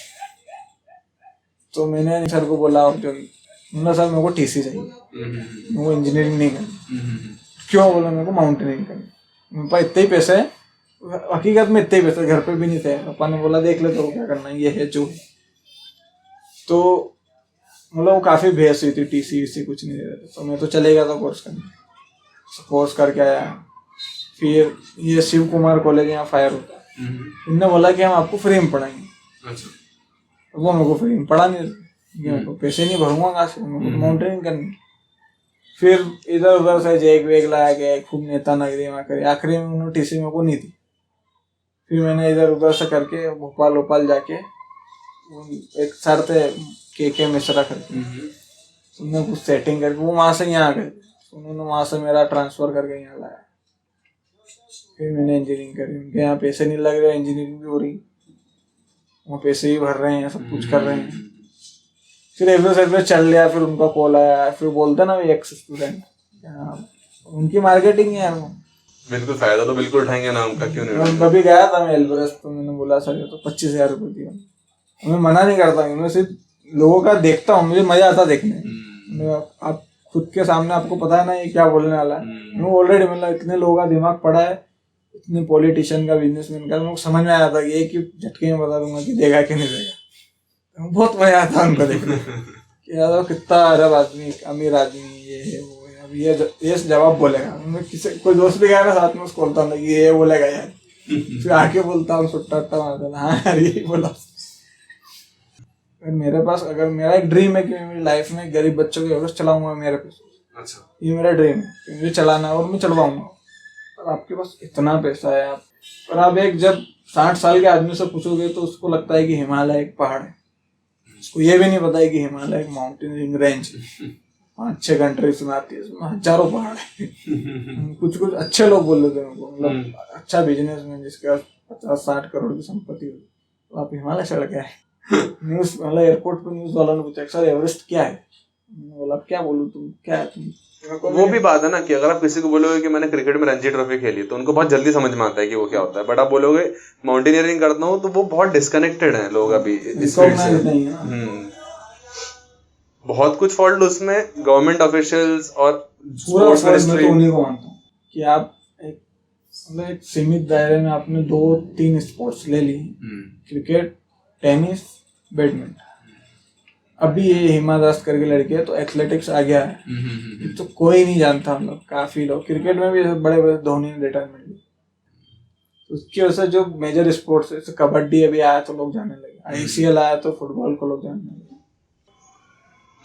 तो मैंने सर को बोला, सर मेरे को TC चाहिए, मेरे को इंजीनियरिंग नहीं करनी। क्यों? बोला मेरे को माउंटेनियरिंग करनी। मेरे पास इतने ही पैसे हैं, हकीकत में इतने ही पैसे घर पे भी नहीं थे। पापा ने बोला देख ले तो क्या करना है, ये है जो है। तो मतलब वो काफ़ी बहस हुई थी, TC कुछ नहीं दे रहे थे, तो मैं तो चले गया था कोर्स करने। कोर्स करके आया, फिर ये शिव कुमार कॉलेज यहाँ फायर होता है, इन्होंने बोला कि हम आपको फ्री में पढ़ाएंगे। अच्छा, वो मेरे को फ्री में पढ़ा नहीं, तो पैसे नहीं भरूंगा कहाँ से, मेरे को माउंटेनिंग करनी। फिर इधर उधर से जेक वेग लाया गया, खूब नेता नगरी वहाँ करे, आखिरी में उन्होंने TC मेरे को नहीं दी। फिर मैंने इधर उधर से करके भोपाल जाके, एक सर थे KK मिश्रा करके, उन्होंने कुछ सेटिंग करके वो वहाँ से यहाँ आ गए, उन्होंने वहाँ से मेरा ट्रांसफर करके यहाँ लाया। फिर मैंने इंजीनियरिंग करी, उनके यहाँ पैसे नहीं लग रहे, इंजीनियरिंग भी हो रही, वो पैसे ही भर रहे हैं, सब कुछ कर रहे हैं। फिर एवरेस्ट चल लिया, फिर उनका कॉल आया, फिर बोलते ना एक्स स्टूडेंट, उनकी मार्केटिंग है यार। वो बिल्कुल फायदा तो बिल्कुल उठाएंगे ना उनका, क्यों नहीं? अभी गया था मैं एवरेस्ट, तो मैंने बोला सर ये तो 25,000 रुपये दिया। मैं मना नहीं करता, मैं सिर्फ लोगों का देखता हूँ, मुझे मजा आता देखने। आप खुद के सामने आपको पता है ना ये क्या बोलने वाला है। मैं ऑलरेडी मतलब इतने लोगों का दिमाग पड़ा है, इतने पॉलिटिशियन का, बिजनेसमैन का, मुझे समझ में आया था कि एक ही झटके में बता दूंगा कि देगा कि नहीं देगा। बहुत मजा आता है उनको देखने कि यार कितना अरब आदमी, अमीर आदमी, ये है वो है। अब ये जवाब बोलेगा, मैं किसी कोई दोस्त भी गया ना साथ में, उसको बोलता हूँ कि ये बोलेगा यार, फिर आके बोलता हूँ सुट्टा मारता, हाँ यार ये बोला। मेरे पास, अगर मेरा एक ड्रीम है कि मैं मेरी लाइफ में गरीब बच्चों के एवरेस्ट चलाऊंगा मेरे पे, अच्छा। ये मेरा ड्रीम है, मुझे चलाना है और मैं चलवाऊंगा। और आपके पास इतना पैसा है, आप पर आप एक जब 60 साल के आदमी से पूछोगे तो उसको लगता है कि हिमालय एक पहाड़ है, उसको ये भी नहीं पता है कि हिमालय एक माउंटेनियरिंग रेंज है। 5-6 कंट्रीज में आती है, उसमें हजारों पहाड़ है। कुछ अच्छे लोग बोल रहे थे उनको, मतलब अच्छा बिजनेसमैन जिसके पास 50-60 करोड़ की संपत्ति हो, तो आप हिमालय चढ़ के आए। न्यूज मतलब एयरपोर्ट पर न्यूज वाला ने पूछा सर एवरेस्ट क्या है, मैंने बोला क्या बोलूं, तुम क्या है तुम। वो भी बात है ना कि अगर आप किसी को बोलोगे कि मैंने क्रिकेट में रणजी ट्रॉफी खेली तो उनको बहुत जल्दी समझ में आता है कि वो क्या होता है, बट आप बोलोगे माउंटेनियरिंग करता हूँ तो वो बहुत डिस्कनेक्टेड है लोग अभी इस फील्ड से। बहुत कुछ फॉल्ट उसमें गवर्नमेंट ऑफिशियल्स और स्पोर्ट्स मिनिस्ट्री। मैं तो उन्हीं को मानता हूँ कि आप एक सीमित दायरे में आपने 2-3 स्पोर्ट्स ले ली, क्रिकेट, टेनिस, बैडमिंटन। अभी ये हिमा दास करके लड़की है तो एथलेटिक्स आ गया है, तो कोई नहीं जानता, हम लोग काफी लोग क्रिकेट में भी बड़े बड़े धोनी ने रिटायरमेंट ली, उसकी वजह से जो मेजर स्पोर्ट्स है, कबड्डी अभी आया तो लोग जाने लगे, ICL आया तो फुटबॉल को लोग जानने लगे।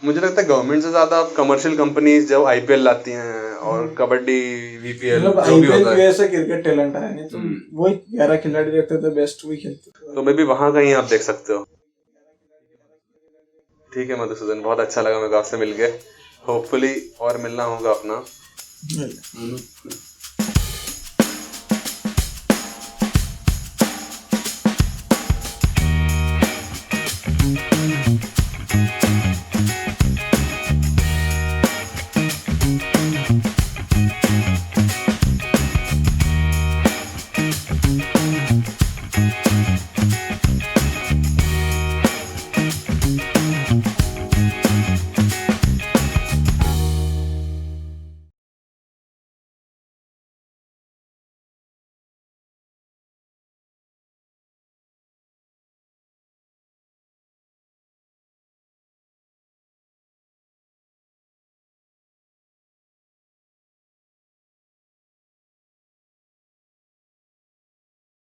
मुझे लगता है गवर्नमेंट से ज्यादा कमर्शियल कंपनीज जब IPL लाती हैं और कबड्डी VPL मतलब जो भी होता है, वजह से क्रिकेट टैलेंट आया, नहीं तो वही 11 खिलाड़ी देखते थे, बेस्ट वही खेलते थे। तो मे भी वहां कहीं आप देख सकते हो। ठीक है मधुसूदन, बहुत अच्छा लगा मेरे को आपसे मिलके, होपफुली और मिलना होगा अपना।